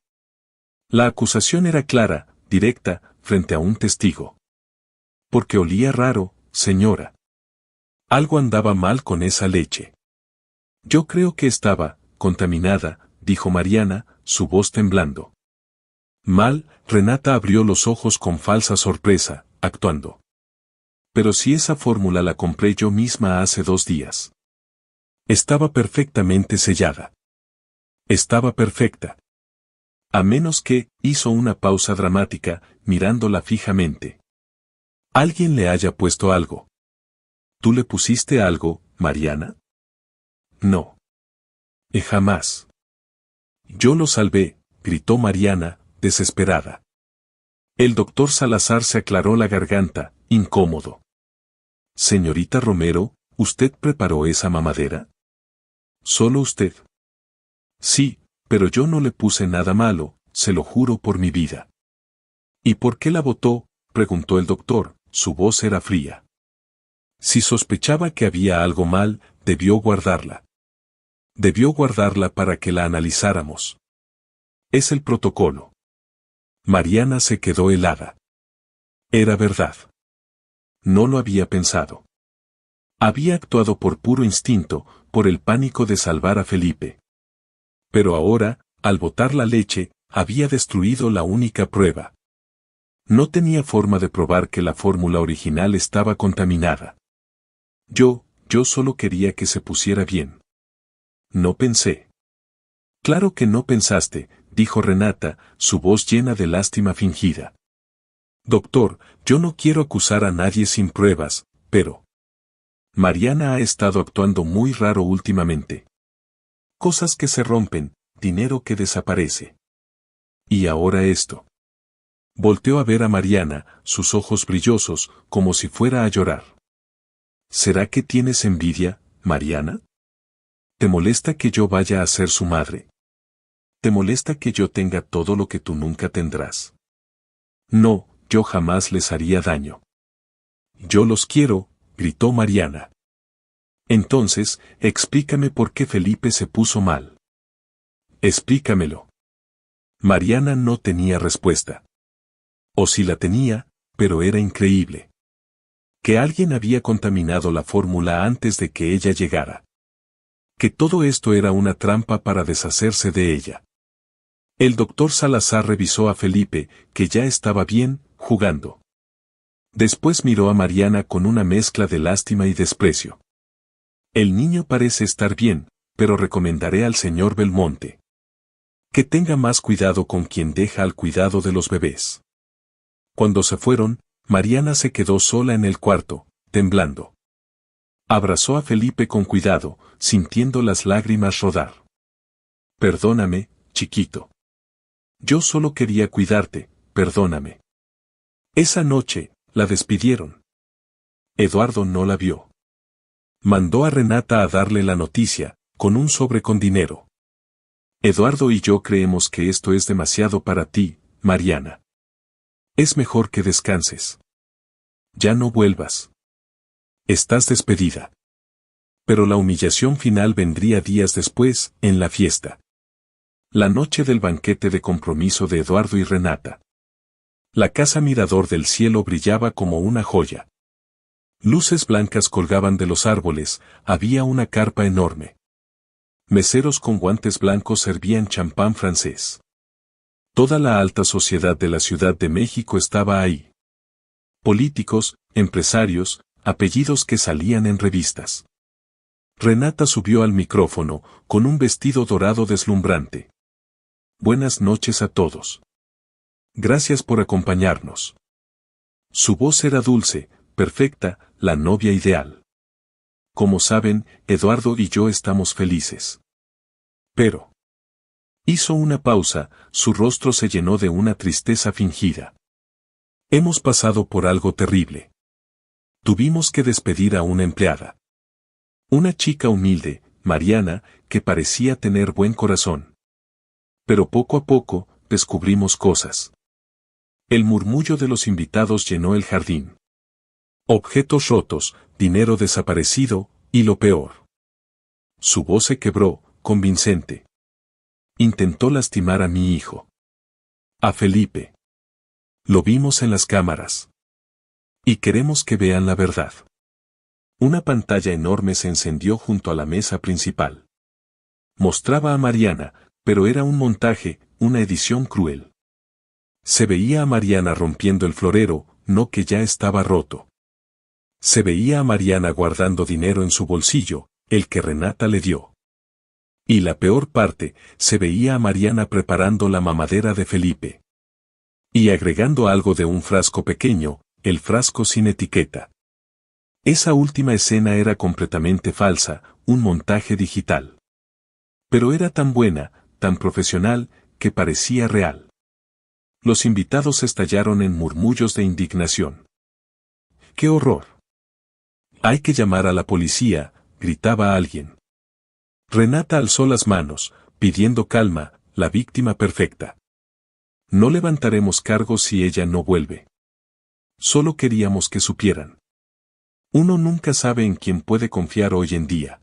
La acusación era clara, directa, frente a un testigo. Porque olía raro, señora. Algo andaba mal con esa leche. Yo creo que estaba contaminada, dijo Mariana, su voz temblando. Mal, Renata abrió los ojos con falsa sorpresa, actuando. Pero si esa fórmula la compré yo misma hace 2 días. Estaba perfectamente sellada. Estaba perfecta. A menos que, hizo una pausa dramática, mirándola fijamente. Alguien le haya puesto algo. ¿Tú le pusiste algo, Mariana? No. Jamás. Yo lo salvé, gritó Mariana, desesperada. El doctor Salazar se aclaró la garganta, incómodo. Señorita Romero, ¿usted preparó esa mamadera? ¿Solo usted? Sí, pero yo no le puse nada malo, se lo juro por mi vida. ¿Y por qué la botó?, preguntó el doctor, su voz era fría. Si sospechaba que había algo mal, debió guardarla. Debió guardarla para que la analizáramos. Es el protocolo. Mariana se quedó helada. Era verdad. No lo había pensado. Había actuado por puro instinto, por el pánico de salvar a Felipe. Pero ahora, al botar la leche, había destruido la única prueba. No tenía forma de probar que la fórmula original estaba contaminada. Yo solo quería que se pusiera bien. No pensé. Claro que no pensaste, dijo Renata, su voz llena de lástima fingida. Doctor, yo no quiero acusar a nadie sin pruebas, pero... Mariana ha estado actuando muy raro últimamente. Cosas que se rompen, dinero que desaparece. Y ahora esto. Volteó a ver a Mariana, sus ojos brillosos, como si fuera a llorar. ¿Será que tienes envidia, Mariana? ¿Te molesta que yo vaya a ser su madre? ¿Te molesta que yo tenga todo lo que tú nunca tendrás? No, yo jamás les haría daño. Yo los quiero, gritó Mariana. Entonces, explícame por qué Felipe se puso mal. Explícamelo. Mariana no tenía respuesta. O si la tenía, pero era increíble. Que alguien había contaminado la fórmula antes de que ella llegara. Que todo esto era una trampa para deshacerse de ella. El doctor Salazar revisó a Felipe, que ya estaba bien, jugando. Después miró a Mariana con una mezcla de lástima y desprecio. El niño parece estar bien, pero recomendaré al señor Belmonte que tenga más cuidado con quien deja al cuidado de los bebés. Cuando se fueron, Mariana se quedó sola en el cuarto, temblando. Abrazó a Felipe con cuidado, sintiendo las lágrimas rodar. Perdóname, chiquito. Yo solo quería cuidarte, perdóname. Esa noche, la despidieron. Eduardo no la vio. Mandó a Renata a darle la noticia, con un sobre con dinero. Eduardo y yo creemos que esto es demasiado para ti, Mariana. Es mejor que descanses. Ya no vuelvas. Estás despedida. Pero la humillación final vendría días después, en la fiesta. La noche del banquete de compromiso de Eduardo y Renata. La casa Mirador del Cielo brillaba como una joya. Luces blancas colgaban de los árboles, había una carpa enorme. Meseros con guantes blancos servían champán francés. Toda la alta sociedad de la Ciudad de México estaba ahí. Políticos, empresarios, apellidos que salían en revistas. Renata subió al micrófono, con un vestido dorado deslumbrante. Buenas noches a todos. Gracias por acompañarnos. Su voz era dulce, perfecta, la novia ideal. Como saben, Eduardo y yo estamos felices. Pero... hizo una pausa, su rostro se llenó de una tristeza fingida. Hemos pasado por algo terrible. Tuvimos que despedir a una empleada. Una chica humilde, Mariana, que parecía tener buen corazón. Pero poco a poco, descubrimos cosas. El murmullo de los invitados llenó el jardín. Objetos rotos, dinero desaparecido, y lo peor. Su voz se quebró, convincente. Intentó lastimar a mi hijo. A Felipe. Lo vimos en las cámaras. Y queremos que vean la verdad. Una pantalla enorme se encendió junto a la mesa principal. Mostraba a Mariana, pero era un montaje, una edición cruel. Se veía a Mariana rompiendo el florero, no que ya estaba roto. Se veía a Mariana guardando dinero en su bolsillo, el que Renata le dio. Y la peor parte, se veía a Mariana preparando la mamadera de Felipe. Y agregando algo de un frasco pequeño, el frasco sin etiqueta. Esa última escena era completamente falsa, un montaje digital. Pero era tan buena, tan profesional, que parecía real. Los invitados estallaron en murmullos de indignación. ¡Qué horror! Hay que llamar a la policía, gritaba alguien. Renata alzó las manos, pidiendo calma, la víctima perfecta. No levantaremos cargos si ella no vuelve. Solo queríamos que supieran. Uno nunca sabe en quién puede confiar hoy en día.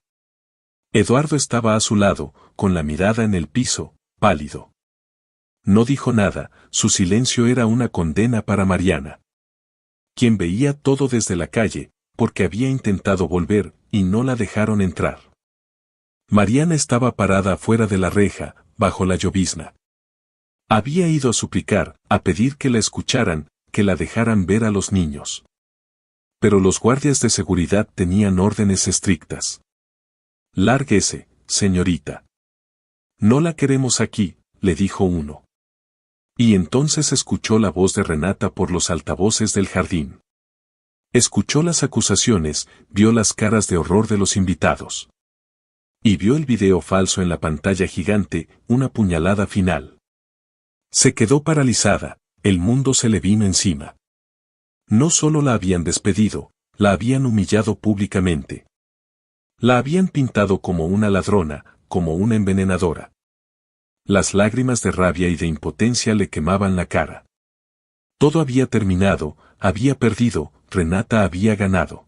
Eduardo estaba a su lado, con la mirada en el piso, pálido. No dijo nada, su silencio era una condena para Mariana. Quien veía todo desde la calle, porque había intentado volver, y no la dejaron entrar. Mariana estaba parada afuera de la reja, bajo la llovizna. Había ido a suplicar, a pedir que la escucharan, que la dejaran ver a los niños. Pero los guardias de seguridad tenían órdenes estrictas. Lárguese, señorita. No la queremos aquí, le dijo uno. Y entonces escuchó la voz de Renata por los altavoces del jardín. Escuchó las acusaciones, vio las caras de horror de los invitados. Y vio el video falso en la pantalla gigante, una puñalada final. Se quedó paralizada, el mundo se le vino encima. No solo la habían despedido, la habían humillado públicamente. La habían pintado como una ladrona, como una envenenadora. Las lágrimas de rabia y de impotencia le quemaban la cara. Todo había terminado, había perdido, Renata había ganado.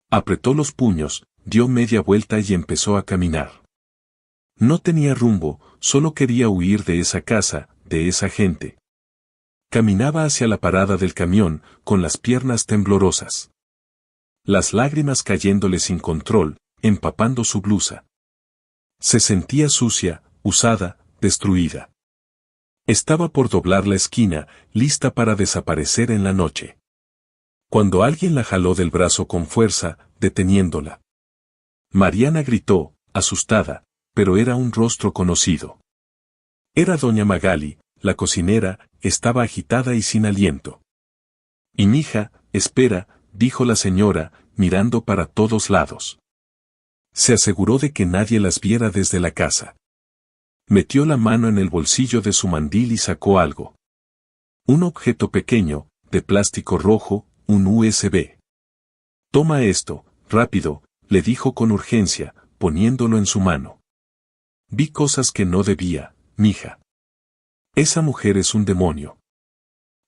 Apretó los puños, dio media vuelta y empezó a caminar. No tenía rumbo, solo quería huir de esa casa, de esa gente. Caminaba hacia la parada del camión, con las piernas temblorosas. Las lágrimas cayéndole sin control, empapando su blusa. Se sentía sucia, usada, destruida. Estaba por doblar la esquina, lista para desaparecer en la noche. Cuando alguien la jaló del brazo con fuerza, deteniéndola. Mariana gritó, asustada, pero era un rostro conocido. Era doña Magali, la cocinera, estaba agitada y sin aliento. Y mija, espera, dijo la señora, mirando para todos lados. Se aseguró de que nadie las viera desde la casa. Metió la mano en el bolsillo de su mandil y sacó algo. Un objeto pequeño, de plástico rojo, un USB. Toma esto, rápido, le dijo con urgencia, poniéndolo en su mano. Vi cosas que no debía, mija. Esa mujer es un demonio.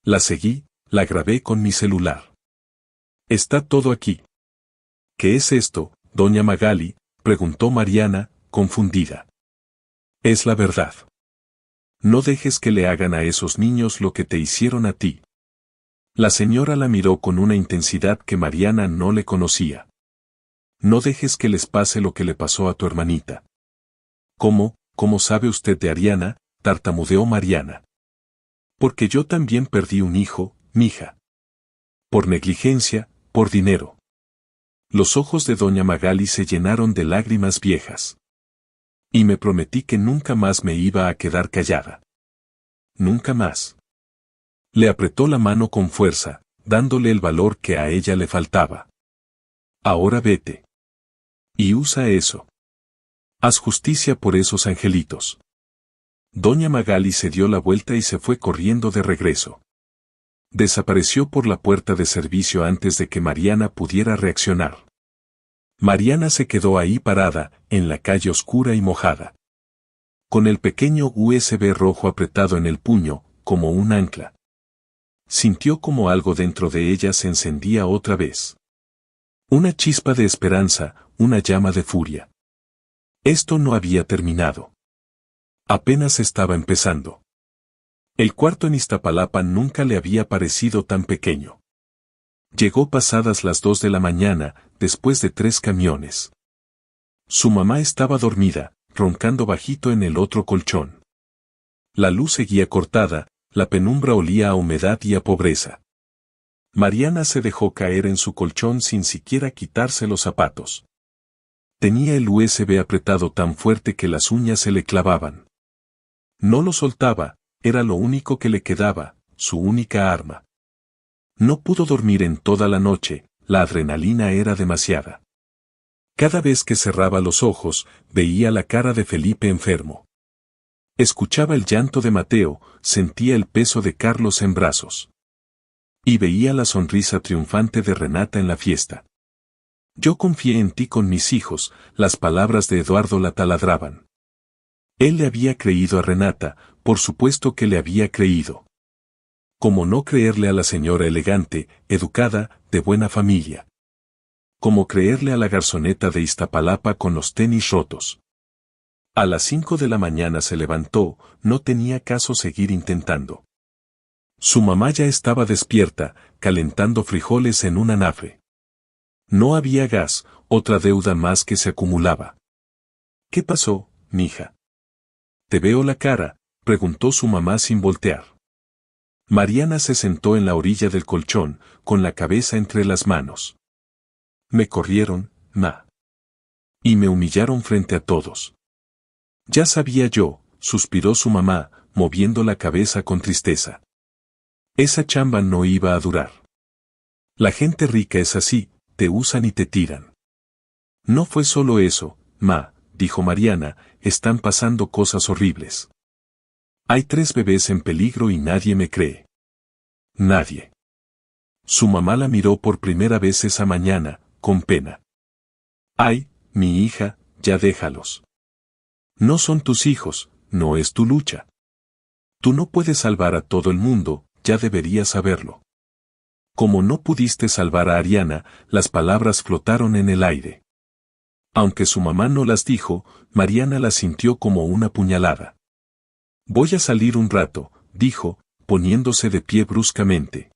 La seguí, la grabé con mi celular. Está todo aquí. ¿Qué es esto, doña Magali?, preguntó Mariana, confundida. Es la verdad. No dejes que le hagan a esos niños lo que te hicieron a ti. La señora la miró con una intensidad que Mariana no le conocía. No dejes que les pase lo que le pasó a tu hermanita. ¿Cómo sabe usted de Ariana?, tartamudeó Mariana. Porque yo también perdí un hijo, mija. Por negligencia, por dinero. Los ojos de doña Magali se llenaron de lágrimas viejas. Y me prometí que nunca más me iba a quedar callada. Nunca más. Le apretó la mano con fuerza, dándole el valor que a ella le faltaba. Ahora vete. Y usa eso. Haz justicia por esos angelitos. Doña Magali se dio la vuelta y se fue corriendo de regreso. Desapareció por la puerta de servicio antes de que Mariana pudiera reaccionar. Mariana se quedó ahí parada, en la calle oscura y mojada. Con el pequeño USB rojo apretado en el puño, como un ancla. Sintió como algo dentro de ella se encendía otra vez. Una chispa de esperanza, una llama de furia. Esto no había terminado. Apenas estaba empezando. El cuarto en Iztapalapa nunca le había parecido tan pequeño. Llegó pasadas las 2 de la mañana, después de 3 camiones. Su mamá estaba dormida, roncando bajito en el otro colchón. La luz seguía cortada, la penumbra olía a humedad y a pobreza. Mariana se dejó caer en su colchón sin siquiera quitarse los zapatos. Tenía el USB apretado tan fuerte que las uñas se le clavaban. No lo soltaba, era lo único que le quedaba, su única arma. No pudo dormir en toda la noche, la adrenalina era demasiada. Cada vez que cerraba los ojos, veía la cara de Felipe enfermo. Escuchaba el llanto de Mateo, sentía el peso de Carlos en brazos. Y veía la sonrisa triunfante de Renata en la fiesta. Yo confié en ti con mis hijos, las palabras de Eduardo la taladraban. Él le había creído a Renata, por supuesto que le había creído. ¿Cómo no creerle a la señora elegante, educada, de buena familia? ¿Cómo creerle a la garzoneta de Iztapalapa con los tenis rotos? A las 5 de la mañana se levantó, no tenía caso seguir intentando. Su mamá ya estaba despierta, calentando frijoles en un anafre. No había gas, otra deuda más que se acumulaba. ¿Qué pasó, mija? ¿Te veo la cara?, preguntó su mamá sin voltear. Mariana se sentó en la orilla del colchón, con la cabeza entre las manos. Me corrieron, ma. Y me humillaron frente a todos. Ya sabía yo, suspiró su mamá, moviendo la cabeza con tristeza. Esa chamba no iba a durar. La gente rica es así, te usan y te tiran. No fue solo eso, ma, dijo Mariana, están pasando cosas horribles. Hay 3 bebés en peligro y nadie me cree. Nadie. Su mamá la miró por primera vez esa mañana, con pena. Ay, mi hija, ya déjalos. No son tus hijos, no es tu lucha. Tú no puedes salvar a todo el mundo, ya deberías saberlo. Como no pudiste salvar a Ariana, las palabras flotaron en el aire. Aunque su mamá no las dijo, Mariana las sintió como una puñalada. Voy a salir un rato, dijo, poniéndose de pie bruscamente.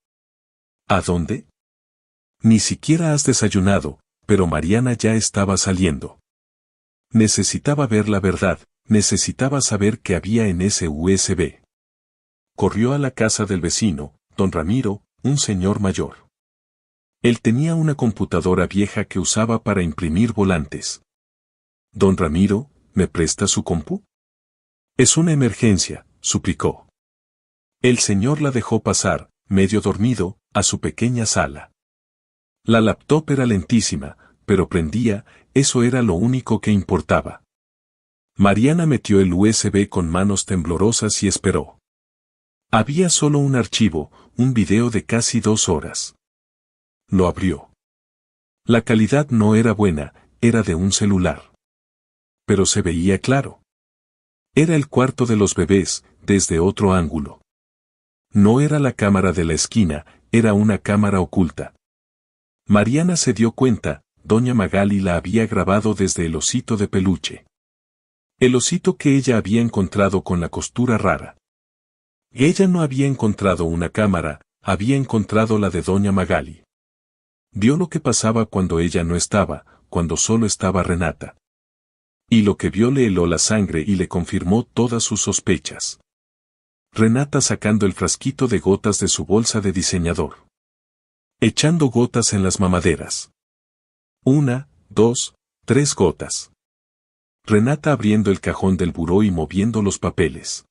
¿A dónde? Ni siquiera has desayunado, pero Mariana ya estaba saliendo. Necesitaba ver la verdad, necesitaba saber qué había en ese USB. Corrió a la casa del vecino, don Ramiro, un señor mayor. Él tenía una computadora vieja que usaba para imprimir volantes. Don Ramiro, ¿me presta su compu? Es una emergencia, suplicó. El señor la dejó pasar, medio dormido, a su pequeña sala. La laptop era lentísima, pero prendía, eso era lo único que importaba. Mariana metió el USB con manos temblorosas y esperó. Había solo un archivo, un video de casi 2 horas. Lo abrió. La calidad no era buena, era de un celular. Pero se veía claro. Era el cuarto de los bebés, desde otro ángulo. No era la cámara de la esquina, era una cámara oculta. Mariana se dio cuenta, doña Magali la había grabado desde el osito de peluche. El osito que ella había encontrado con la costura rara. Ella no había encontrado una cámara, había encontrado la de doña Magali. Vio lo que pasaba cuando ella no estaba, cuando solo estaba Renata. Y lo que vio le heló la sangre y le confirmó todas sus sospechas. Renata sacando el frasquito de gotas de su bolsa de diseñador. Echando gotas en las mamaderas. 1, 2, 3 gotas. Renata abriendo el cajón del buró y moviendo los papeles.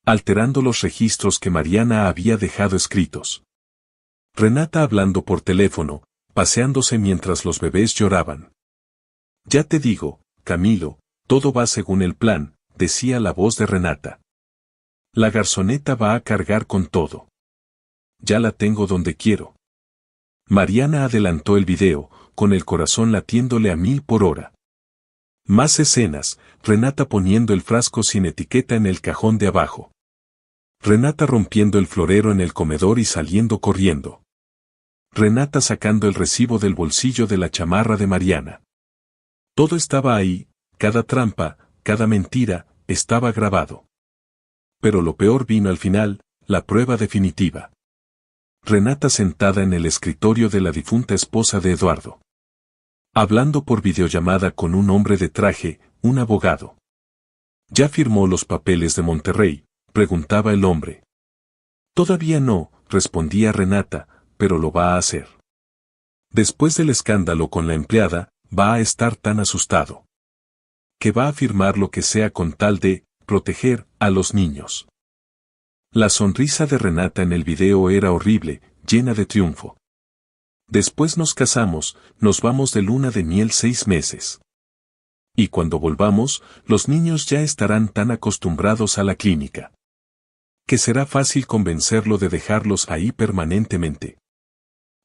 Alterando los registros que Mariana había dejado escritos. Renata hablando por teléfono, paseándose mientras los bebés lloraban. Ya te digo, Camilo, todo va según el plan, decía la voz de Renata. La garzoneta va a cargar con todo. Ya la tengo donde quiero. Mariana adelantó el video, con el corazón latiéndole a 1000 por hora. Más escenas, Renata poniendo el frasco sin etiqueta en el cajón de abajo. Renata rompiendo el florero en el comedor y saliendo corriendo. Renata sacando el recibo del bolsillo de la chamarra de Mariana. Todo estaba ahí, cada trampa, cada mentira, estaba grabado. Pero lo peor vino al final, la prueba definitiva. Renata sentada en el escritorio de la difunta esposa de Eduardo. Hablando por videollamada con un hombre de traje, un abogado. ¿Ya firmó los papeles de Monterrey?, preguntaba el hombre. Todavía no, respondía Renata, pero lo va a hacer. Después del escándalo con la empleada, va a estar tan asustado. Que va a firmar lo que sea con tal de proteger a los niños. La sonrisa de Renata en el video era horrible, llena de triunfo. Después nos casamos, nos vamos de luna de miel 6 meses. Y cuando volvamos, los niños ya estarán tan acostumbrados a la clínica. Que será fácil convencerlo de dejarlos ahí permanentemente.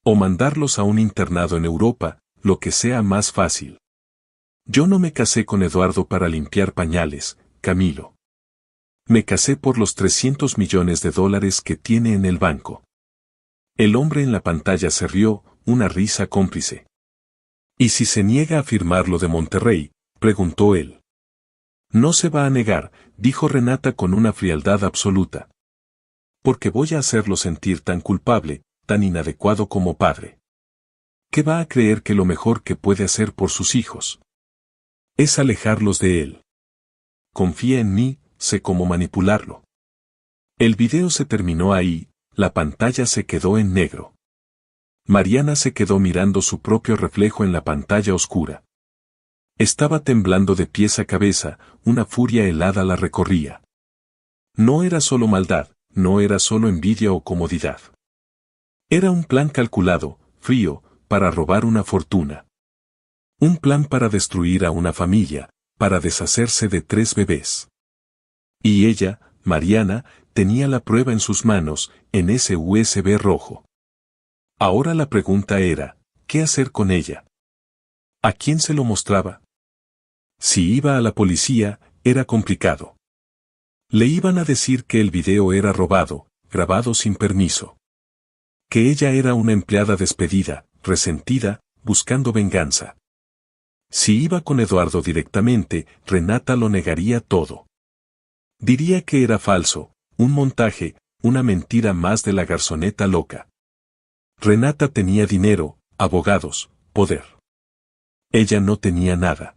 O mandarlos a un internado en Europa, lo que sea más fácil. Yo no me casé con Eduardo para limpiar pañales, Camilo. Me casé por los $300 millones que tiene en el banco. El hombre en la pantalla se rió, una risa cómplice. ¿Y si se niega a firmar lo de Monterrey?, preguntó él. No se va a negar, dijo Renata con una frialdad absoluta. Porque voy a hacerlo sentir tan culpable, tan inadecuado como padre. ¿Qué va a creer que lo mejor que puede hacer por sus hijos es alejarlos de él? Confía en mí, sé cómo manipularlo. El video se terminó ahí, la pantalla se quedó en negro. Mariana se quedó mirando su propio reflejo en la pantalla oscura. Estaba temblando de pies a cabeza, una furia helada la recorría. No era solo maldad, no era solo envidia o comodidad. Era un plan calculado, frío, para robar una fortuna. Un plan para destruir a una familia, para deshacerse de 3 bebés. Y ella, Mariana, tenía la prueba en sus manos, en ese USB rojo. Ahora la pregunta era, ¿qué hacer con ella? ¿A quién se lo mostraba? Si iba a la policía, era complicado. Le iban a decir que el video era robado, grabado sin permiso. Que ella era una empleada despedida, resentida, buscando venganza. Si iba con Eduardo directamente, Renata lo negaría todo. Diría que era falso, un montaje, una mentira más de la garzoneta loca. Renata tenía dinero, abogados, poder. Ella no tenía nada.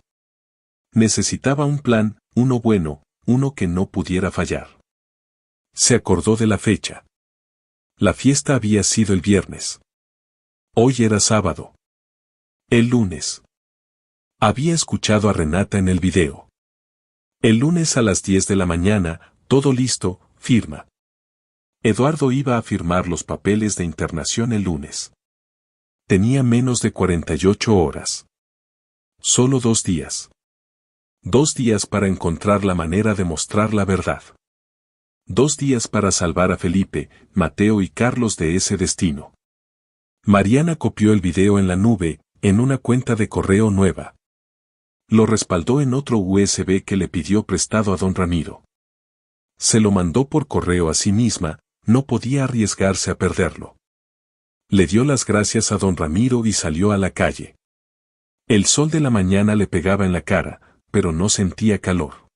Necesitaba un plan, uno bueno, uno que no pudiera fallar. Se acordó de la fecha. La fiesta había sido el viernes. Hoy era sábado. El lunes. Había escuchado a Renata en el video. El lunes a las 10 de la mañana, todo listo, firma. Eduardo iba a firmar los papeles de internación el lunes. Tenía menos de 48 horas. Solo 2 días. 2 días para encontrar la manera de mostrar la verdad. 2 días para salvar a Felipe, Mateo y Carlos de ese destino. Mariana copió el video en la nube, en una cuenta de correo nueva. Lo respaldó en otro USB que le pidió prestado a don Ramiro. Se lo mandó por correo a sí misma, no podía arriesgarse a perderlo. Le dio las gracias a don Ramiro y salió a la calle. El sol de la mañana le pegaba en la cara, pero no sentía calor.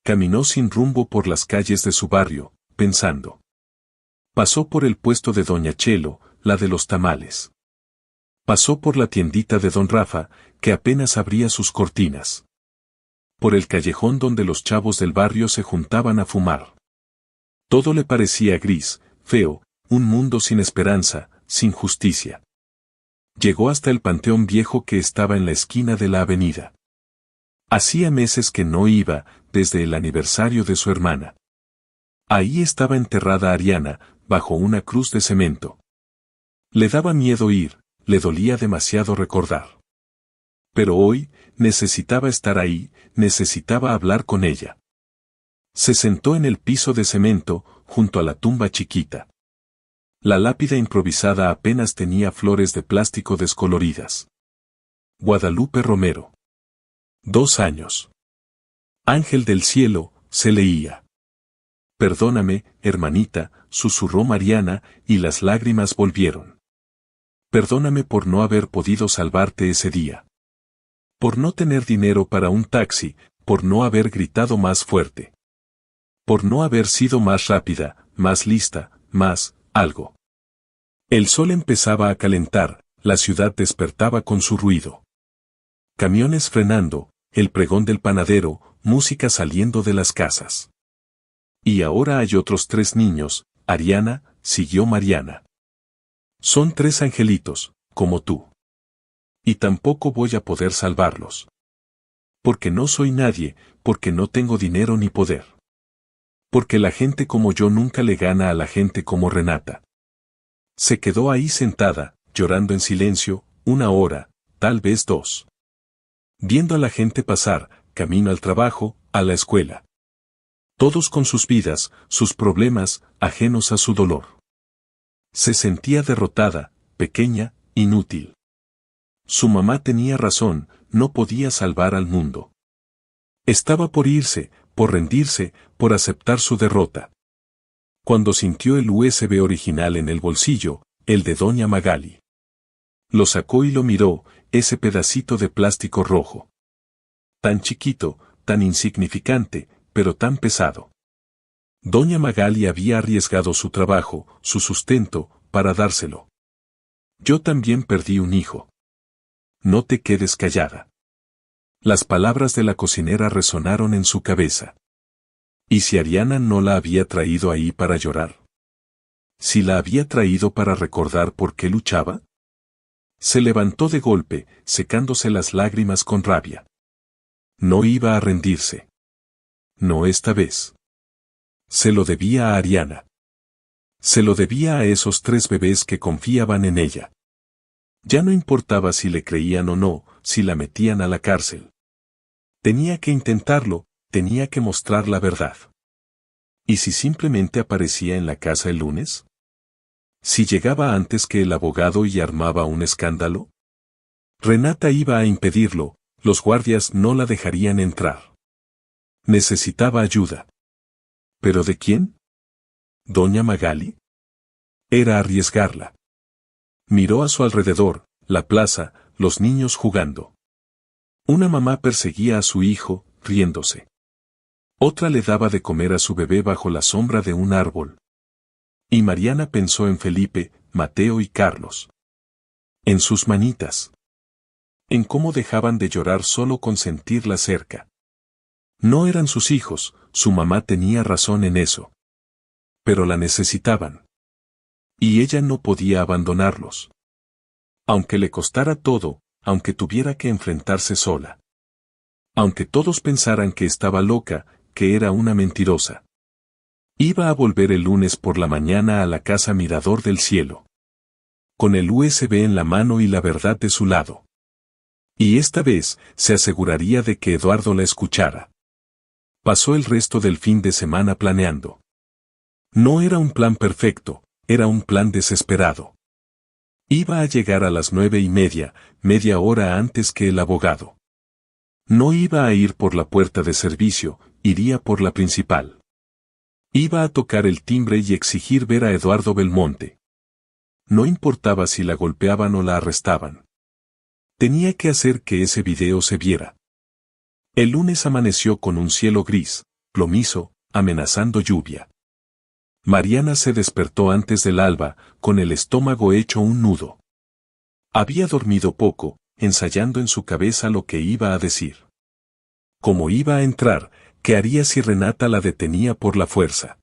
Caminó sin rumbo por las calles de su barrio, pensando. Pasó por el puesto de doña Chelo, la de los tamales. Pasó por la tiendita de don Rafa, que apenas abría sus cortinas. Por el callejón donde los chavos del barrio se juntaban a fumar. Todo le parecía gris, feo, un mundo sin esperanza, sin justicia. Llegó hasta el panteón viejo que estaba en la esquina de la avenida. Hacía meses que no iba, desde el aniversario de su hermana. Ahí estaba enterrada Ariana, bajo una cruz de cemento. Le daba miedo ir, le dolía demasiado recordar. Pero hoy, necesitaba estar ahí, necesitaba hablar con ella. Se sentó en el piso de cemento, junto a la tumba chiquita. La lápida improvisada apenas tenía flores de plástico descoloridas. Guadalupe Romero. 2 años. Ángel del cielo, se leía. Perdóname, hermanita, susurró Mariana, y las lágrimas volvieron. Perdóname por no haber podido salvarte ese día. Por no tener dinero para un taxi, por no haber gritado más fuerte. Por no haber sido más rápida, más lista, más, algo. El sol empezaba a calentar, la ciudad despertaba con su ruido. Camiones frenando, el pregón del panadero, música saliendo de las casas. Y ahora hay otros 3 niños, Ariana, siguió Mariana. Son 3 angelitos, como tú. Y tampoco voy a poder salvarlos. Porque no soy nadie, porque no tengo dinero ni poder. Porque la gente como yo nunca le gana a la gente como Renata. Se quedó ahí sentada, llorando en silencio, 1 hora, tal vez 2. Viendo a la gente pasar, camino al trabajo, a la escuela. Todos con sus vidas, sus problemas, ajenos a su dolor. Se sentía derrotada, pequeña, inútil. Su mamá tenía razón, no podía salvar al mundo. Estaba por irse, por rendirse, por aceptar su derrota. Cuando sintió el USB original en el bolsillo, el de doña Magali. Lo sacó y lo miró, ese pedacito de plástico rojo. Tan chiquito, tan insignificante, pero tan pesado. Doña Magali había arriesgado su trabajo, su sustento, para dárselo. Yo también perdí un hijo. No te quedes callada. Las palabras de la cocinera resonaron en su cabeza. ¿Y si Ariana no la había traído ahí para llorar? ¿Si la había traído para recordar por qué luchaba? Se levantó de golpe, secándose las lágrimas con rabia. No iba a rendirse. No esta vez. Se lo debía a Ariana. Se lo debía a esos 3 bebés que confiaban en ella. Ya no importaba si le creían o no, si la metían a la cárcel. Tenía que intentarlo, tenía que mostrar la verdad. ¿Y si simplemente aparecía en la casa el lunes? ¿Si llegaba antes que el abogado y armaba un escándalo? Renata iba a impedirlo, los guardias no la dejarían entrar. Necesitaba ayuda. ¿Pero de quién? ¿Doña Magali? Era arriesgarla. Miró a su alrededor, la plaza, los niños jugando. Una mamá perseguía a su hijo, riéndose. Otra le daba de comer a su bebé bajo la sombra de un árbol. Y Mariana pensó en Felipe, Mateo y Carlos. En sus manitas. En cómo dejaban de llorar solo con sentirla cerca. No eran sus hijos, su mamá tenía razón en eso. Pero la necesitaban. Y ella no podía abandonarlos. Aunque le costara todo, aunque tuviera que enfrentarse sola. Aunque todos pensaran que estaba loca, que era una mentirosa. Iba a volver el lunes por la mañana a la casa Mirador del Cielo. Con el USB en la mano y la verdad de su lado. Y esta vez, se aseguraría de que Eduardo la escuchara. Pasó el resto del fin de semana planeando. No era un plan perfecto, era un plan desesperado. Iba a llegar a las 9:30, media hora antes que el abogado. No iba a ir por la puerta de servicio, iría por la principal. Iba a tocar el timbre y exigir ver a Eduardo Belmonte. No importaba si la golpeaban o la arrestaban. Tenía que hacer que ese video se viera. El lunes amaneció con un cielo gris, plomizo, amenazando lluvia. Mariana se despertó antes del alba, con el estómago hecho un nudo. Había dormido poco, ensayando en su cabeza lo que iba a decir. Cómo iba a entrar, qué haría si Renata la detenía por la fuerza.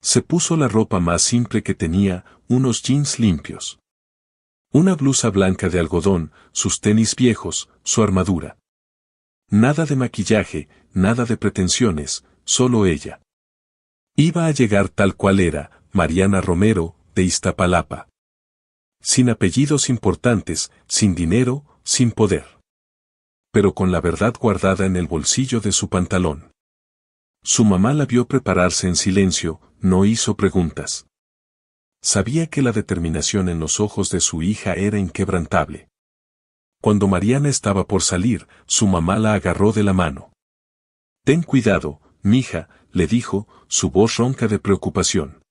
Se puso la ropa más simple que tenía, unos jeans limpios. Una blusa blanca de algodón, sus tenis viejos, su armadura. Nada de maquillaje, nada de pretensiones, solo ella. Iba a llegar tal cual era, Mariana Romero, de Iztapalapa. Sin apellidos importantes, sin dinero, sin poder. Pero con la verdad guardada en el bolsillo de su pantalón. Su mamá la vio prepararse en silencio, no hizo preguntas. Sabía que la determinación en los ojos de su hija era inquebrantable. Cuando Mariana estaba por salir, su mamá la agarró de la mano. «Ten cuidado, mija», le dijo, su voz ronca de preocupación.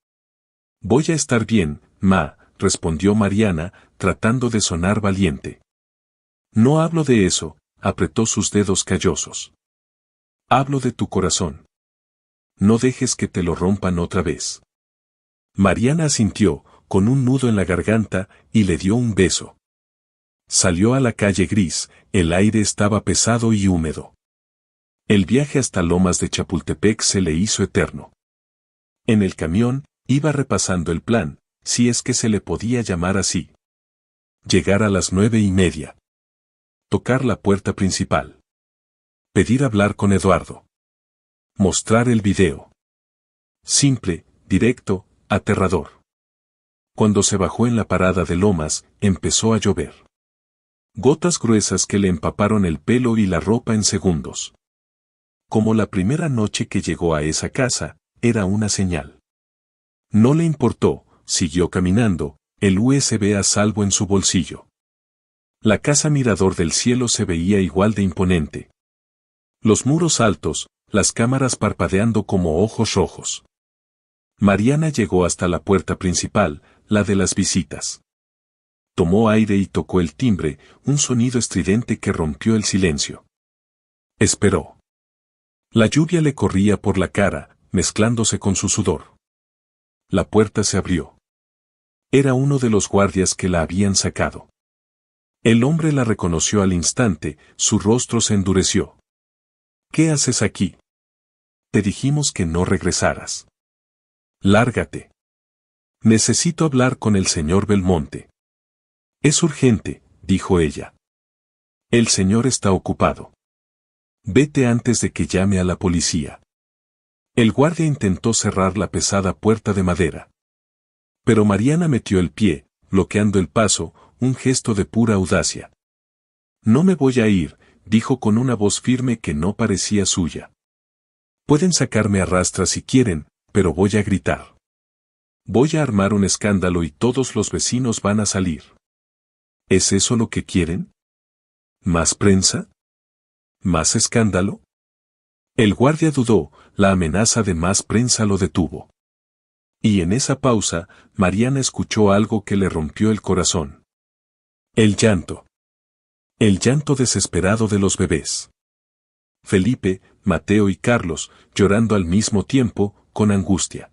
«Voy a estar bien, ma», respondió Mariana, tratando de sonar valiente. «No hablo de eso», apretó sus dedos callosos. «Hablo de tu corazón. No dejes que te lo rompan otra vez». Mariana asintió, con un nudo en la garganta, y le dio un beso. Salió a la calle gris, el aire estaba pesado y húmedo. El viaje hasta Lomas de Chapultepec se le hizo eterno. En el camión, iba repasando el plan, si es que se le podía llamar así. Llegar a las 9:30. Tocar la puerta principal. Pedir hablar con Eduardo. Mostrar el video. Simple, directo, aterrador. Cuando se bajó en la parada de Lomas, empezó a llover. Gotas gruesas que le empaparon el pelo y la ropa en segundos. Como la primera noche que llegó a esa casa, era una señal. No le importó, siguió caminando, el USB a salvo en su bolsillo. La casa Mirador del Cielo se veía igual de imponente. Los muros altos, las cámaras parpadeando como ojos rojos. Mariana llegó hasta la puerta principal, la de las visitas. Tomó aire y tocó el timbre, un sonido estridente que rompió el silencio. Esperó. La lluvia le corría por la cara, mezclándose con su sudor. La puerta se abrió. Era uno de los guardias que la habían sacado. El hombre la reconoció al instante, su rostro se endureció. «¿Qué haces aquí? Te dijimos que no regresaras. Lárgate. Necesito hablar con el señor Belmonte». «Es urgente», dijo ella. «El señor está ocupado. Vete antes de que llame a la policía». El guardia intentó cerrar la pesada puerta de madera. Pero Mariana metió el pie, bloqueando el paso, un gesto de pura audacia. «No me voy a ir», dijo con una voz firme que no parecía suya. «Pueden sacarme a rastras si quieren, pero voy a gritar. Voy a armar un escándalo y todos los vecinos van a salir. ¿Es eso lo que quieren? ¿Más prensa? ¿Más escándalo? El guardia dudó, la amenaza de más prensa lo detuvo. Y en esa pausa, Mariana escuchó algo que le rompió el corazón. El llanto. El llanto desesperado de los bebés. Felipe, Mateo y Carlos, llorando al mismo tiempo, con angustia.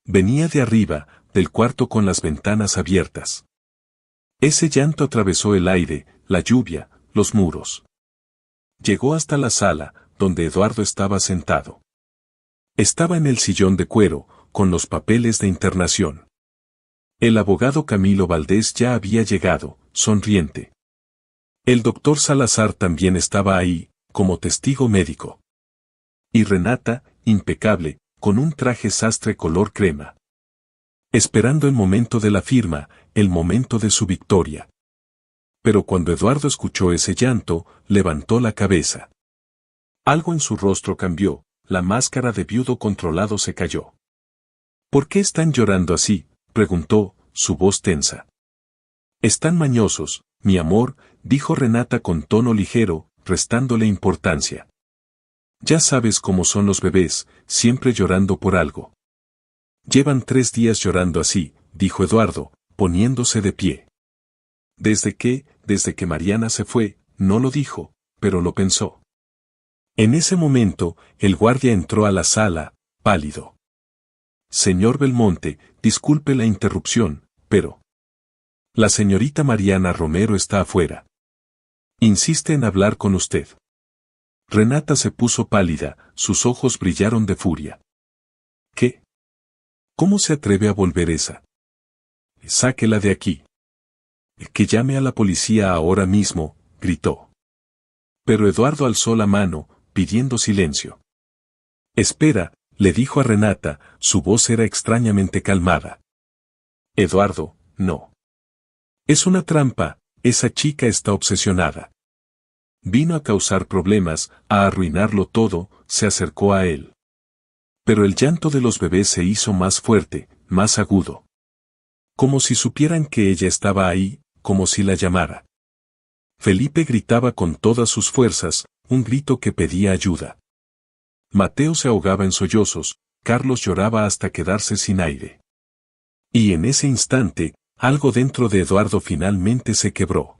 Venía de arriba, del cuarto con las ventanas abiertas. Ese llanto atravesó el aire, la lluvia, los muros. Llegó hasta la sala, donde Eduardo estaba sentado. Estaba en el sillón de cuero, con los papeles de internación. El abogado Camilo Valdés ya había llegado, sonriente. El doctor Salazar también estaba ahí, como testigo médico. Y Renata, impecable, con un traje sastre color crema. Esperando el momento de la firma, el momento de su victoria. Pero cuando Eduardo escuchó ese llanto, levantó la cabeza. Algo en su rostro cambió, la máscara de viudo controlado se cayó. ¿Por qué están llorando así?, preguntó, su voz tensa. Están mañosos, mi amor, dijo Renata con tono ligero, restándole importancia. Ya sabes cómo son los bebés, siempre llorando por algo. Llevan 3 días llorando así, dijo Eduardo, poniéndose de pie. Desde que Mariana se fue, no lo dijo, pero lo pensó. En ese momento, el guardia entró a la sala, pálido. Señor Belmonte, disculpe la interrupción, pero... La señorita Mariana Romero está afuera. Insiste en hablar con usted. Renata se puso pálida, sus ojos brillaron de furia. ¿Qué? ¿Cómo se atreve a volver esa? Sáquela de aquí. Que llame a la policía ahora mismo, gritó. Pero Eduardo alzó la mano, pidiendo silencio. Espera, le dijo a Renata, su voz era extrañamente calmada. Eduardo, no. Es una trampa, esa chica está obsesionada. Vino a causar problemas, a arruinarlo todo, se acercó a él. Pero el llanto de los bebés se hizo más fuerte, más agudo. Como si supieran que ella estaba ahí, como si la llamara. Felipe gritaba con todas sus fuerzas, un grito que pedía ayuda. Mateo se ahogaba en sollozos, Carlos lloraba hasta quedarse sin aire. Y en ese instante, algo dentro de Eduardo finalmente se quebró.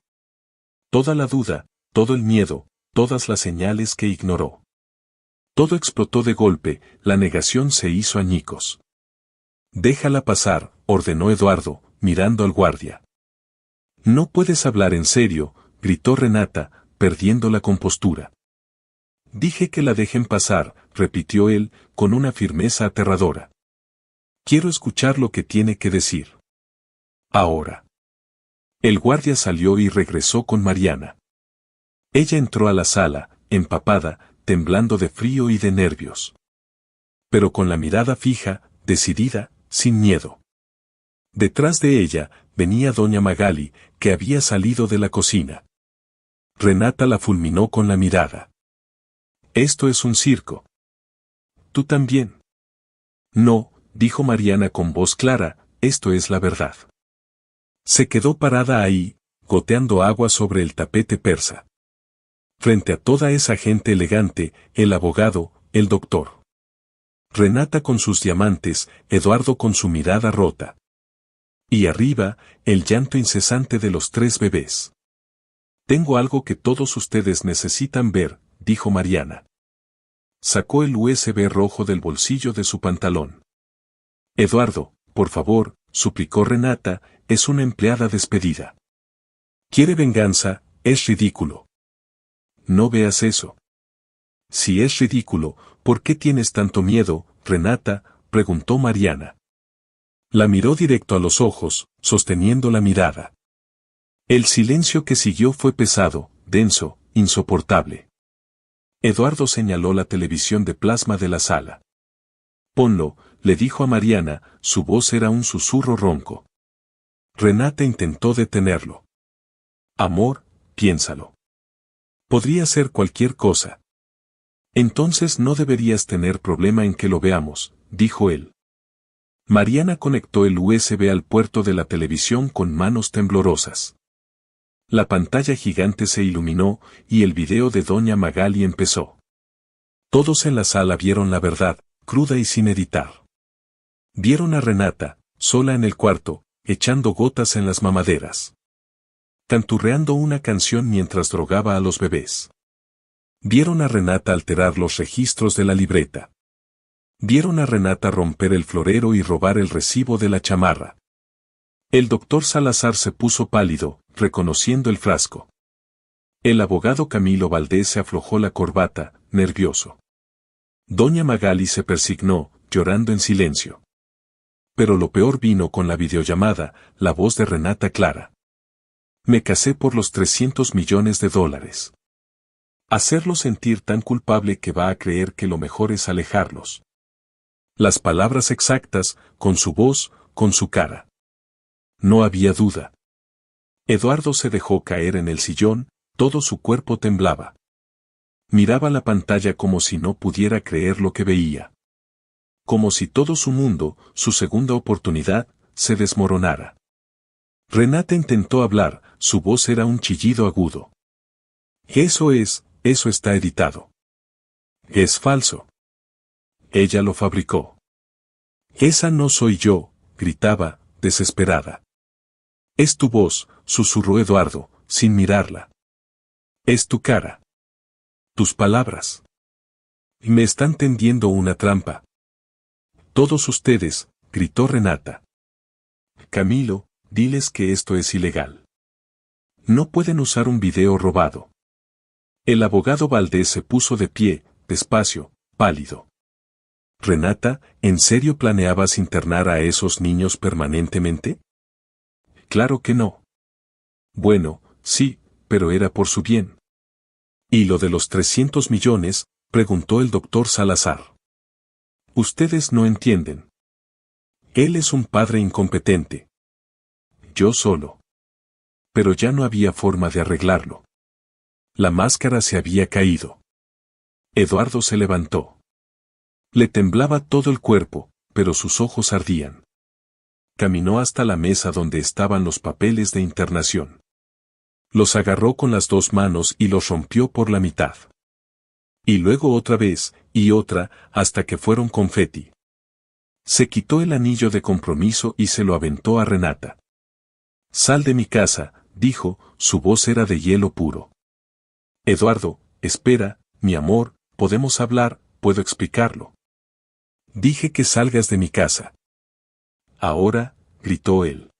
Toda la duda, todo el miedo, todas las señales que ignoró. Todo explotó de golpe, la negación se hizo añicos. Déjala pasar, ordenó Eduardo, mirando al guardia. No puedes hablar en serio, gritó Renata, perdiendo la compostura. Dije que la dejen pasar, repitió él, con una firmeza aterradora. Quiero escuchar lo que tiene que decir. Ahora. El guardia salió y regresó con Mariana. Ella entró a la sala, empapada, temblando de frío y de nervios. Pero con la mirada fija, decidida, sin miedo. Detrás de ella, venía doña Magali, que había salido de la cocina. Renata la fulminó con la mirada. Esto es un circo. ¿Tú también? No, dijo Mariana con voz clara, esto es la verdad. Se quedó parada ahí, goteando agua sobre el tapete persa. Frente a toda esa gente elegante, el abogado, el doctor. Renata con sus diamantes, Eduardo con su mirada rota. Y arriba, el llanto incesante de los 3 bebés. Tengo algo que todos ustedes necesitan ver, dijo Mariana. Sacó el USB rojo del bolsillo de su pantalón. Eduardo, por favor, suplicó Renata, es una empleada despedida. ¿Quiere venganza? Es ridículo. No veas eso. Si es ridículo, ¿por qué tienes tanto miedo, Renata?, preguntó Mariana. La miró directo a los ojos, sosteniendo la mirada. El silencio que siguió fue pesado, denso, insoportable. Eduardo señaló la televisión de plasma de la sala. Ponlo, le dijo a Mariana, su voz era un susurro ronco. Renata intentó detenerlo. Amor, piénsalo. Podría ser cualquier cosa. Entonces no deberías tener problema en que lo veamos, dijo él. Mariana conectó el USB al puerto de la televisión con manos temblorosas. La pantalla gigante se iluminó y el video de Doña Magali empezó. Todos en la sala vieron la verdad, cruda y sin editar. Vieron a Renata, sola en el cuarto, echando gotas en las mamaderas. Canturreando una canción mientras drogaba a los bebés. Vieron a Renata alterar los registros de la libreta. Vieron a Renata romper el florero y robar el recibo de la chamarra. El doctor Salazar se puso pálido, reconociendo el frasco. El abogado Camilo Valdés se aflojó la corbata, nervioso. Doña Magali se persignó, llorando en silencio. Pero lo peor vino con la videollamada, la voz de Renata clara. Me casé por los $300 millones. Hacerlo sentir tan culpable que va a creer que lo mejor es alejarlos. Las palabras exactas, con su voz, con su cara. No había duda. Eduardo se dejó caer en el sillón, todo su cuerpo temblaba. Miraba la pantalla como si no pudiera creer lo que veía. Como si todo su mundo, su segunda oportunidad, se desmoronara. Renata intentó hablar, su voz era un chillido agudo. Eso está editado. Es falso. Ella lo fabricó. Esa no soy yo, gritaba, desesperada. Es tu voz, susurró Eduardo, sin mirarla. Es tu cara. Tus palabras. Me están tendiendo una trampa. Todos ustedes, gritó Renata. Camilo, diles que esto es ilegal. No pueden usar un video robado. El abogado Valdés se puso de pie, despacio, pálido. Renata, ¿en serio planeabas internar a esos niños permanentemente? Claro que no. Bueno, sí, pero era por su bien. ¿Y lo de los 300 millones? Preguntó el doctor Salazar. Ustedes no entienden. Él es un padre incompetente. Yo solo. Pero ya no había forma de arreglarlo. La máscara se había caído. Eduardo se levantó. Le temblaba todo el cuerpo, pero sus ojos ardían. Caminó hasta la mesa donde estaban los papeles de internación. Los agarró con las dos manos y los rompió por la mitad. Y luego otra vez, y otra, hasta que fueron confeti. Se quitó el anillo de compromiso y se lo aventó a Renata. Sal de mi casa, dijo, su voz era de hielo puro. Eduardo, espera, mi amor, podemos hablar, puedo explicarlo. Dije que salgas de mi casa. Ahora, gritó él.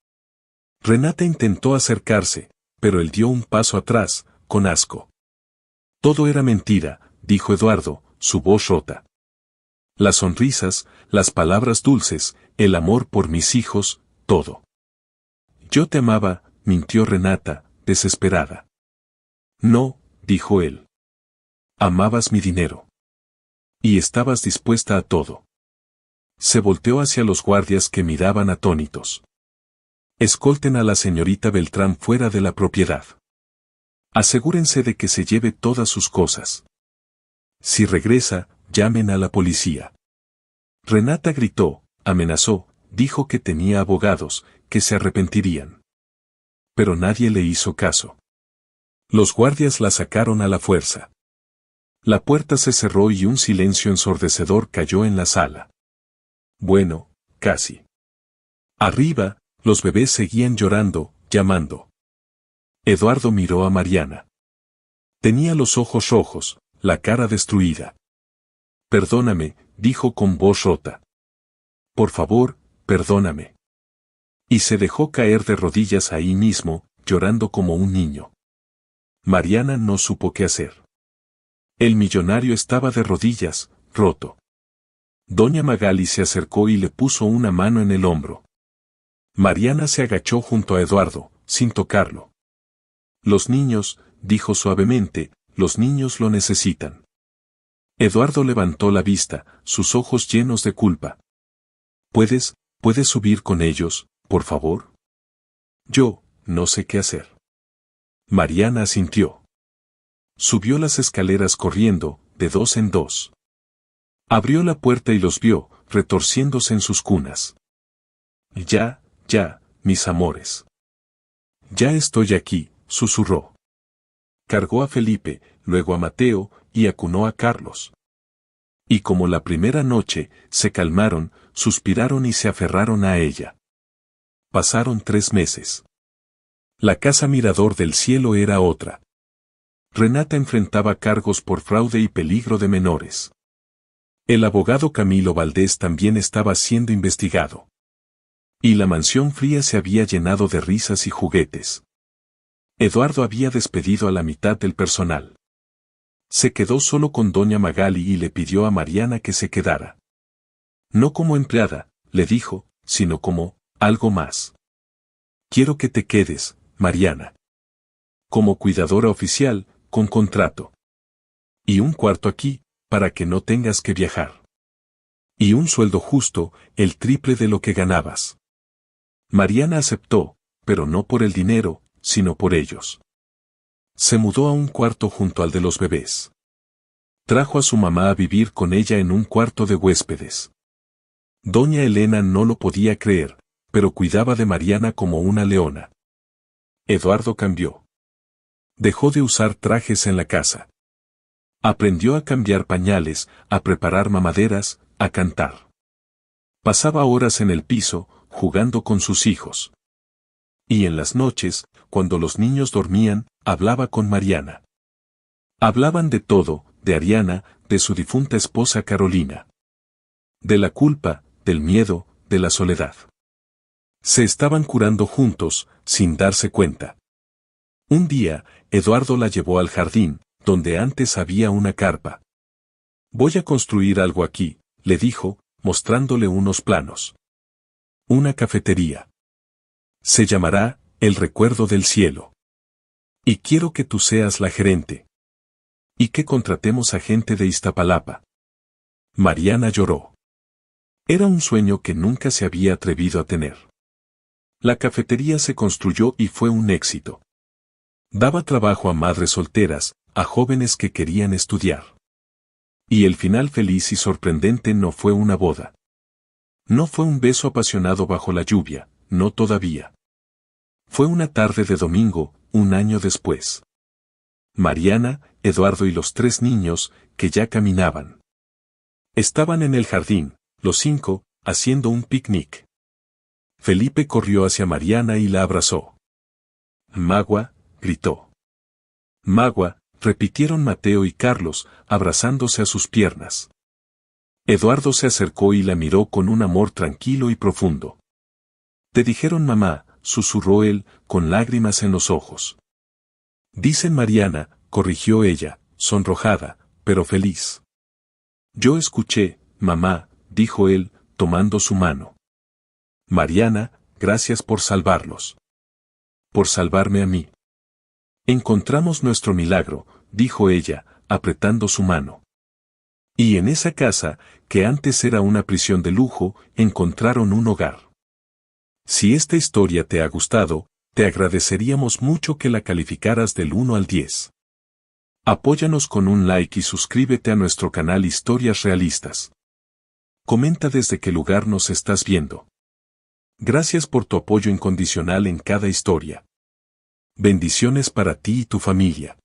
Renata intentó acercarse, pero él dio un paso atrás, con asco. Todo era mentira, dijo Eduardo, su voz rota. Las sonrisas, las palabras dulces, el amor por mis hijos, todo. Yo te amaba, mintió Renata, desesperada. No, dijo él. Amabas mi dinero. Y estabas dispuesta a todo. Se volteó hacia los guardias que miraban atónitos. Escolten a la señorita Beltrán fuera de la propiedad. Asegúrense de que se lleve todas sus cosas. Si regresa, llamen a la policía. Renata gritó, amenazó, dijo que tenía abogados, que se arrepentirían. Pero nadie le hizo caso. Los guardias la sacaron a la fuerza. La puerta se cerró y un silencio ensordecedor cayó en la sala. Bueno, casi. Arriba, los bebés seguían llorando, llamando. Eduardo miró a Mariana. Tenía los ojos rojos, la cara destruida. Perdóname, dijo con voz rota. Por favor, perdóname. Y se dejó caer de rodillas ahí mismo, llorando como un niño. Mariana no supo qué hacer. El millonario estaba de rodillas, roto. Doña Magali se acercó y le puso una mano en el hombro. Mariana se agachó junto a Eduardo, sin tocarlo. Los niños, dijo suavemente, los niños lo necesitan. Eduardo levantó la vista, sus ojos llenos de culpa. ¿Puedes subir con ellos, por favor? Yo, no sé qué hacer. Mariana asintió. Subió las escaleras corriendo, de dos en dos. Abrió la puerta y los vio, retorciéndose en sus cunas. Ya, mis amores. Ya estoy aquí, susurró. Cargó a Felipe, luego a Mateo, y acunó a Carlos. Y como la primera noche, se calmaron, suspiraron y se aferraron a ella. Pasaron 3 meses. La casa Mirador del Cielo era otra. Renata enfrentaba cargos por fraude y peligro de menores. El abogado Camilo Valdés también estaba siendo investigado. Y la mansión fría se había llenado de risas y juguetes. Eduardo había despedido a la mitad del personal. Se quedó solo con doña Magali y le pidió a Mariana que se quedara. No como empleada, le dijo, sino como algo más. Quiero que te quedes, Mariana. Como cuidadora oficial, con contrato. Y un cuarto aquí, para que no tengas que viajar. Y un sueldo justo, el triple de lo que ganabas. Mariana aceptó, pero no por el dinero, sino por ellos. Se mudó a un cuarto junto al de los bebés. Trajo a su mamá a vivir con ella en un cuarto de huéspedes. Doña Elena no lo podía creer, pero cuidaba de Mariana como una leona. Eduardo cambió. Dejó de usar trajes en la casa. Aprendió a cambiar pañales, a preparar mamaderas, a cantar. Pasaba horas en el piso, jugando con sus hijos. Y en las noches, cuando los niños dormían, hablaba con Mariana. Hablaban de todo, de Ariana, de su difunta esposa Carolina. De la culpa, del miedo, de la soledad. Se estaban curando juntos, sin darse cuenta. Un día, Eduardo la llevó al jardín, donde antes había una carpa. Voy a construir algo aquí, le dijo, mostrándole unos planos. Una cafetería. Se llamará El Recuerdo del Cielo. Y quiero que tú seas la gerente. Y que contratemos a gente de Iztapalapa. Mariana lloró. Era un sueño que nunca se había atrevido a tener. La cafetería se construyó y fue un éxito. Daba trabajo a madres solteras, a jóvenes que querían estudiar. Y el final feliz y sorprendente no fue una boda. No fue un beso apasionado bajo la lluvia, no todavía. Fue una tarde de domingo, un año después. Mariana, Eduardo y los 3 niños, que ya caminaban. Estaban en el jardín, los 5, haciendo un picnic. Felipe corrió hacia Mariana y la abrazó. Magua, gritó. Magua, repitieron Mateo y Carlos, abrazándose a sus piernas. Eduardo se acercó y la miró con un amor tranquilo y profundo. Te dijeron mamá, susurró él, con lágrimas en los ojos. Dicen Mariana, corrigió ella, sonrojada, pero feliz. Yo escuché, mamá, dijo él, tomando su mano. Mariana, gracias por salvarlos. Por salvarme a mí. Encontramos nuestro milagro, dijo ella, apretando su mano. Y en esa casa, que antes era una prisión de lujo, encontraron un hogar. Si esta historia te ha gustado, te agradeceríamos mucho que la calificaras del 1 al 10. Apóyanos con un like y suscríbete a nuestro canal Historias Realistas. Comenta desde qué lugar nos estás viendo. Gracias por tu apoyo incondicional en cada historia. Bendiciones para ti y tu familia.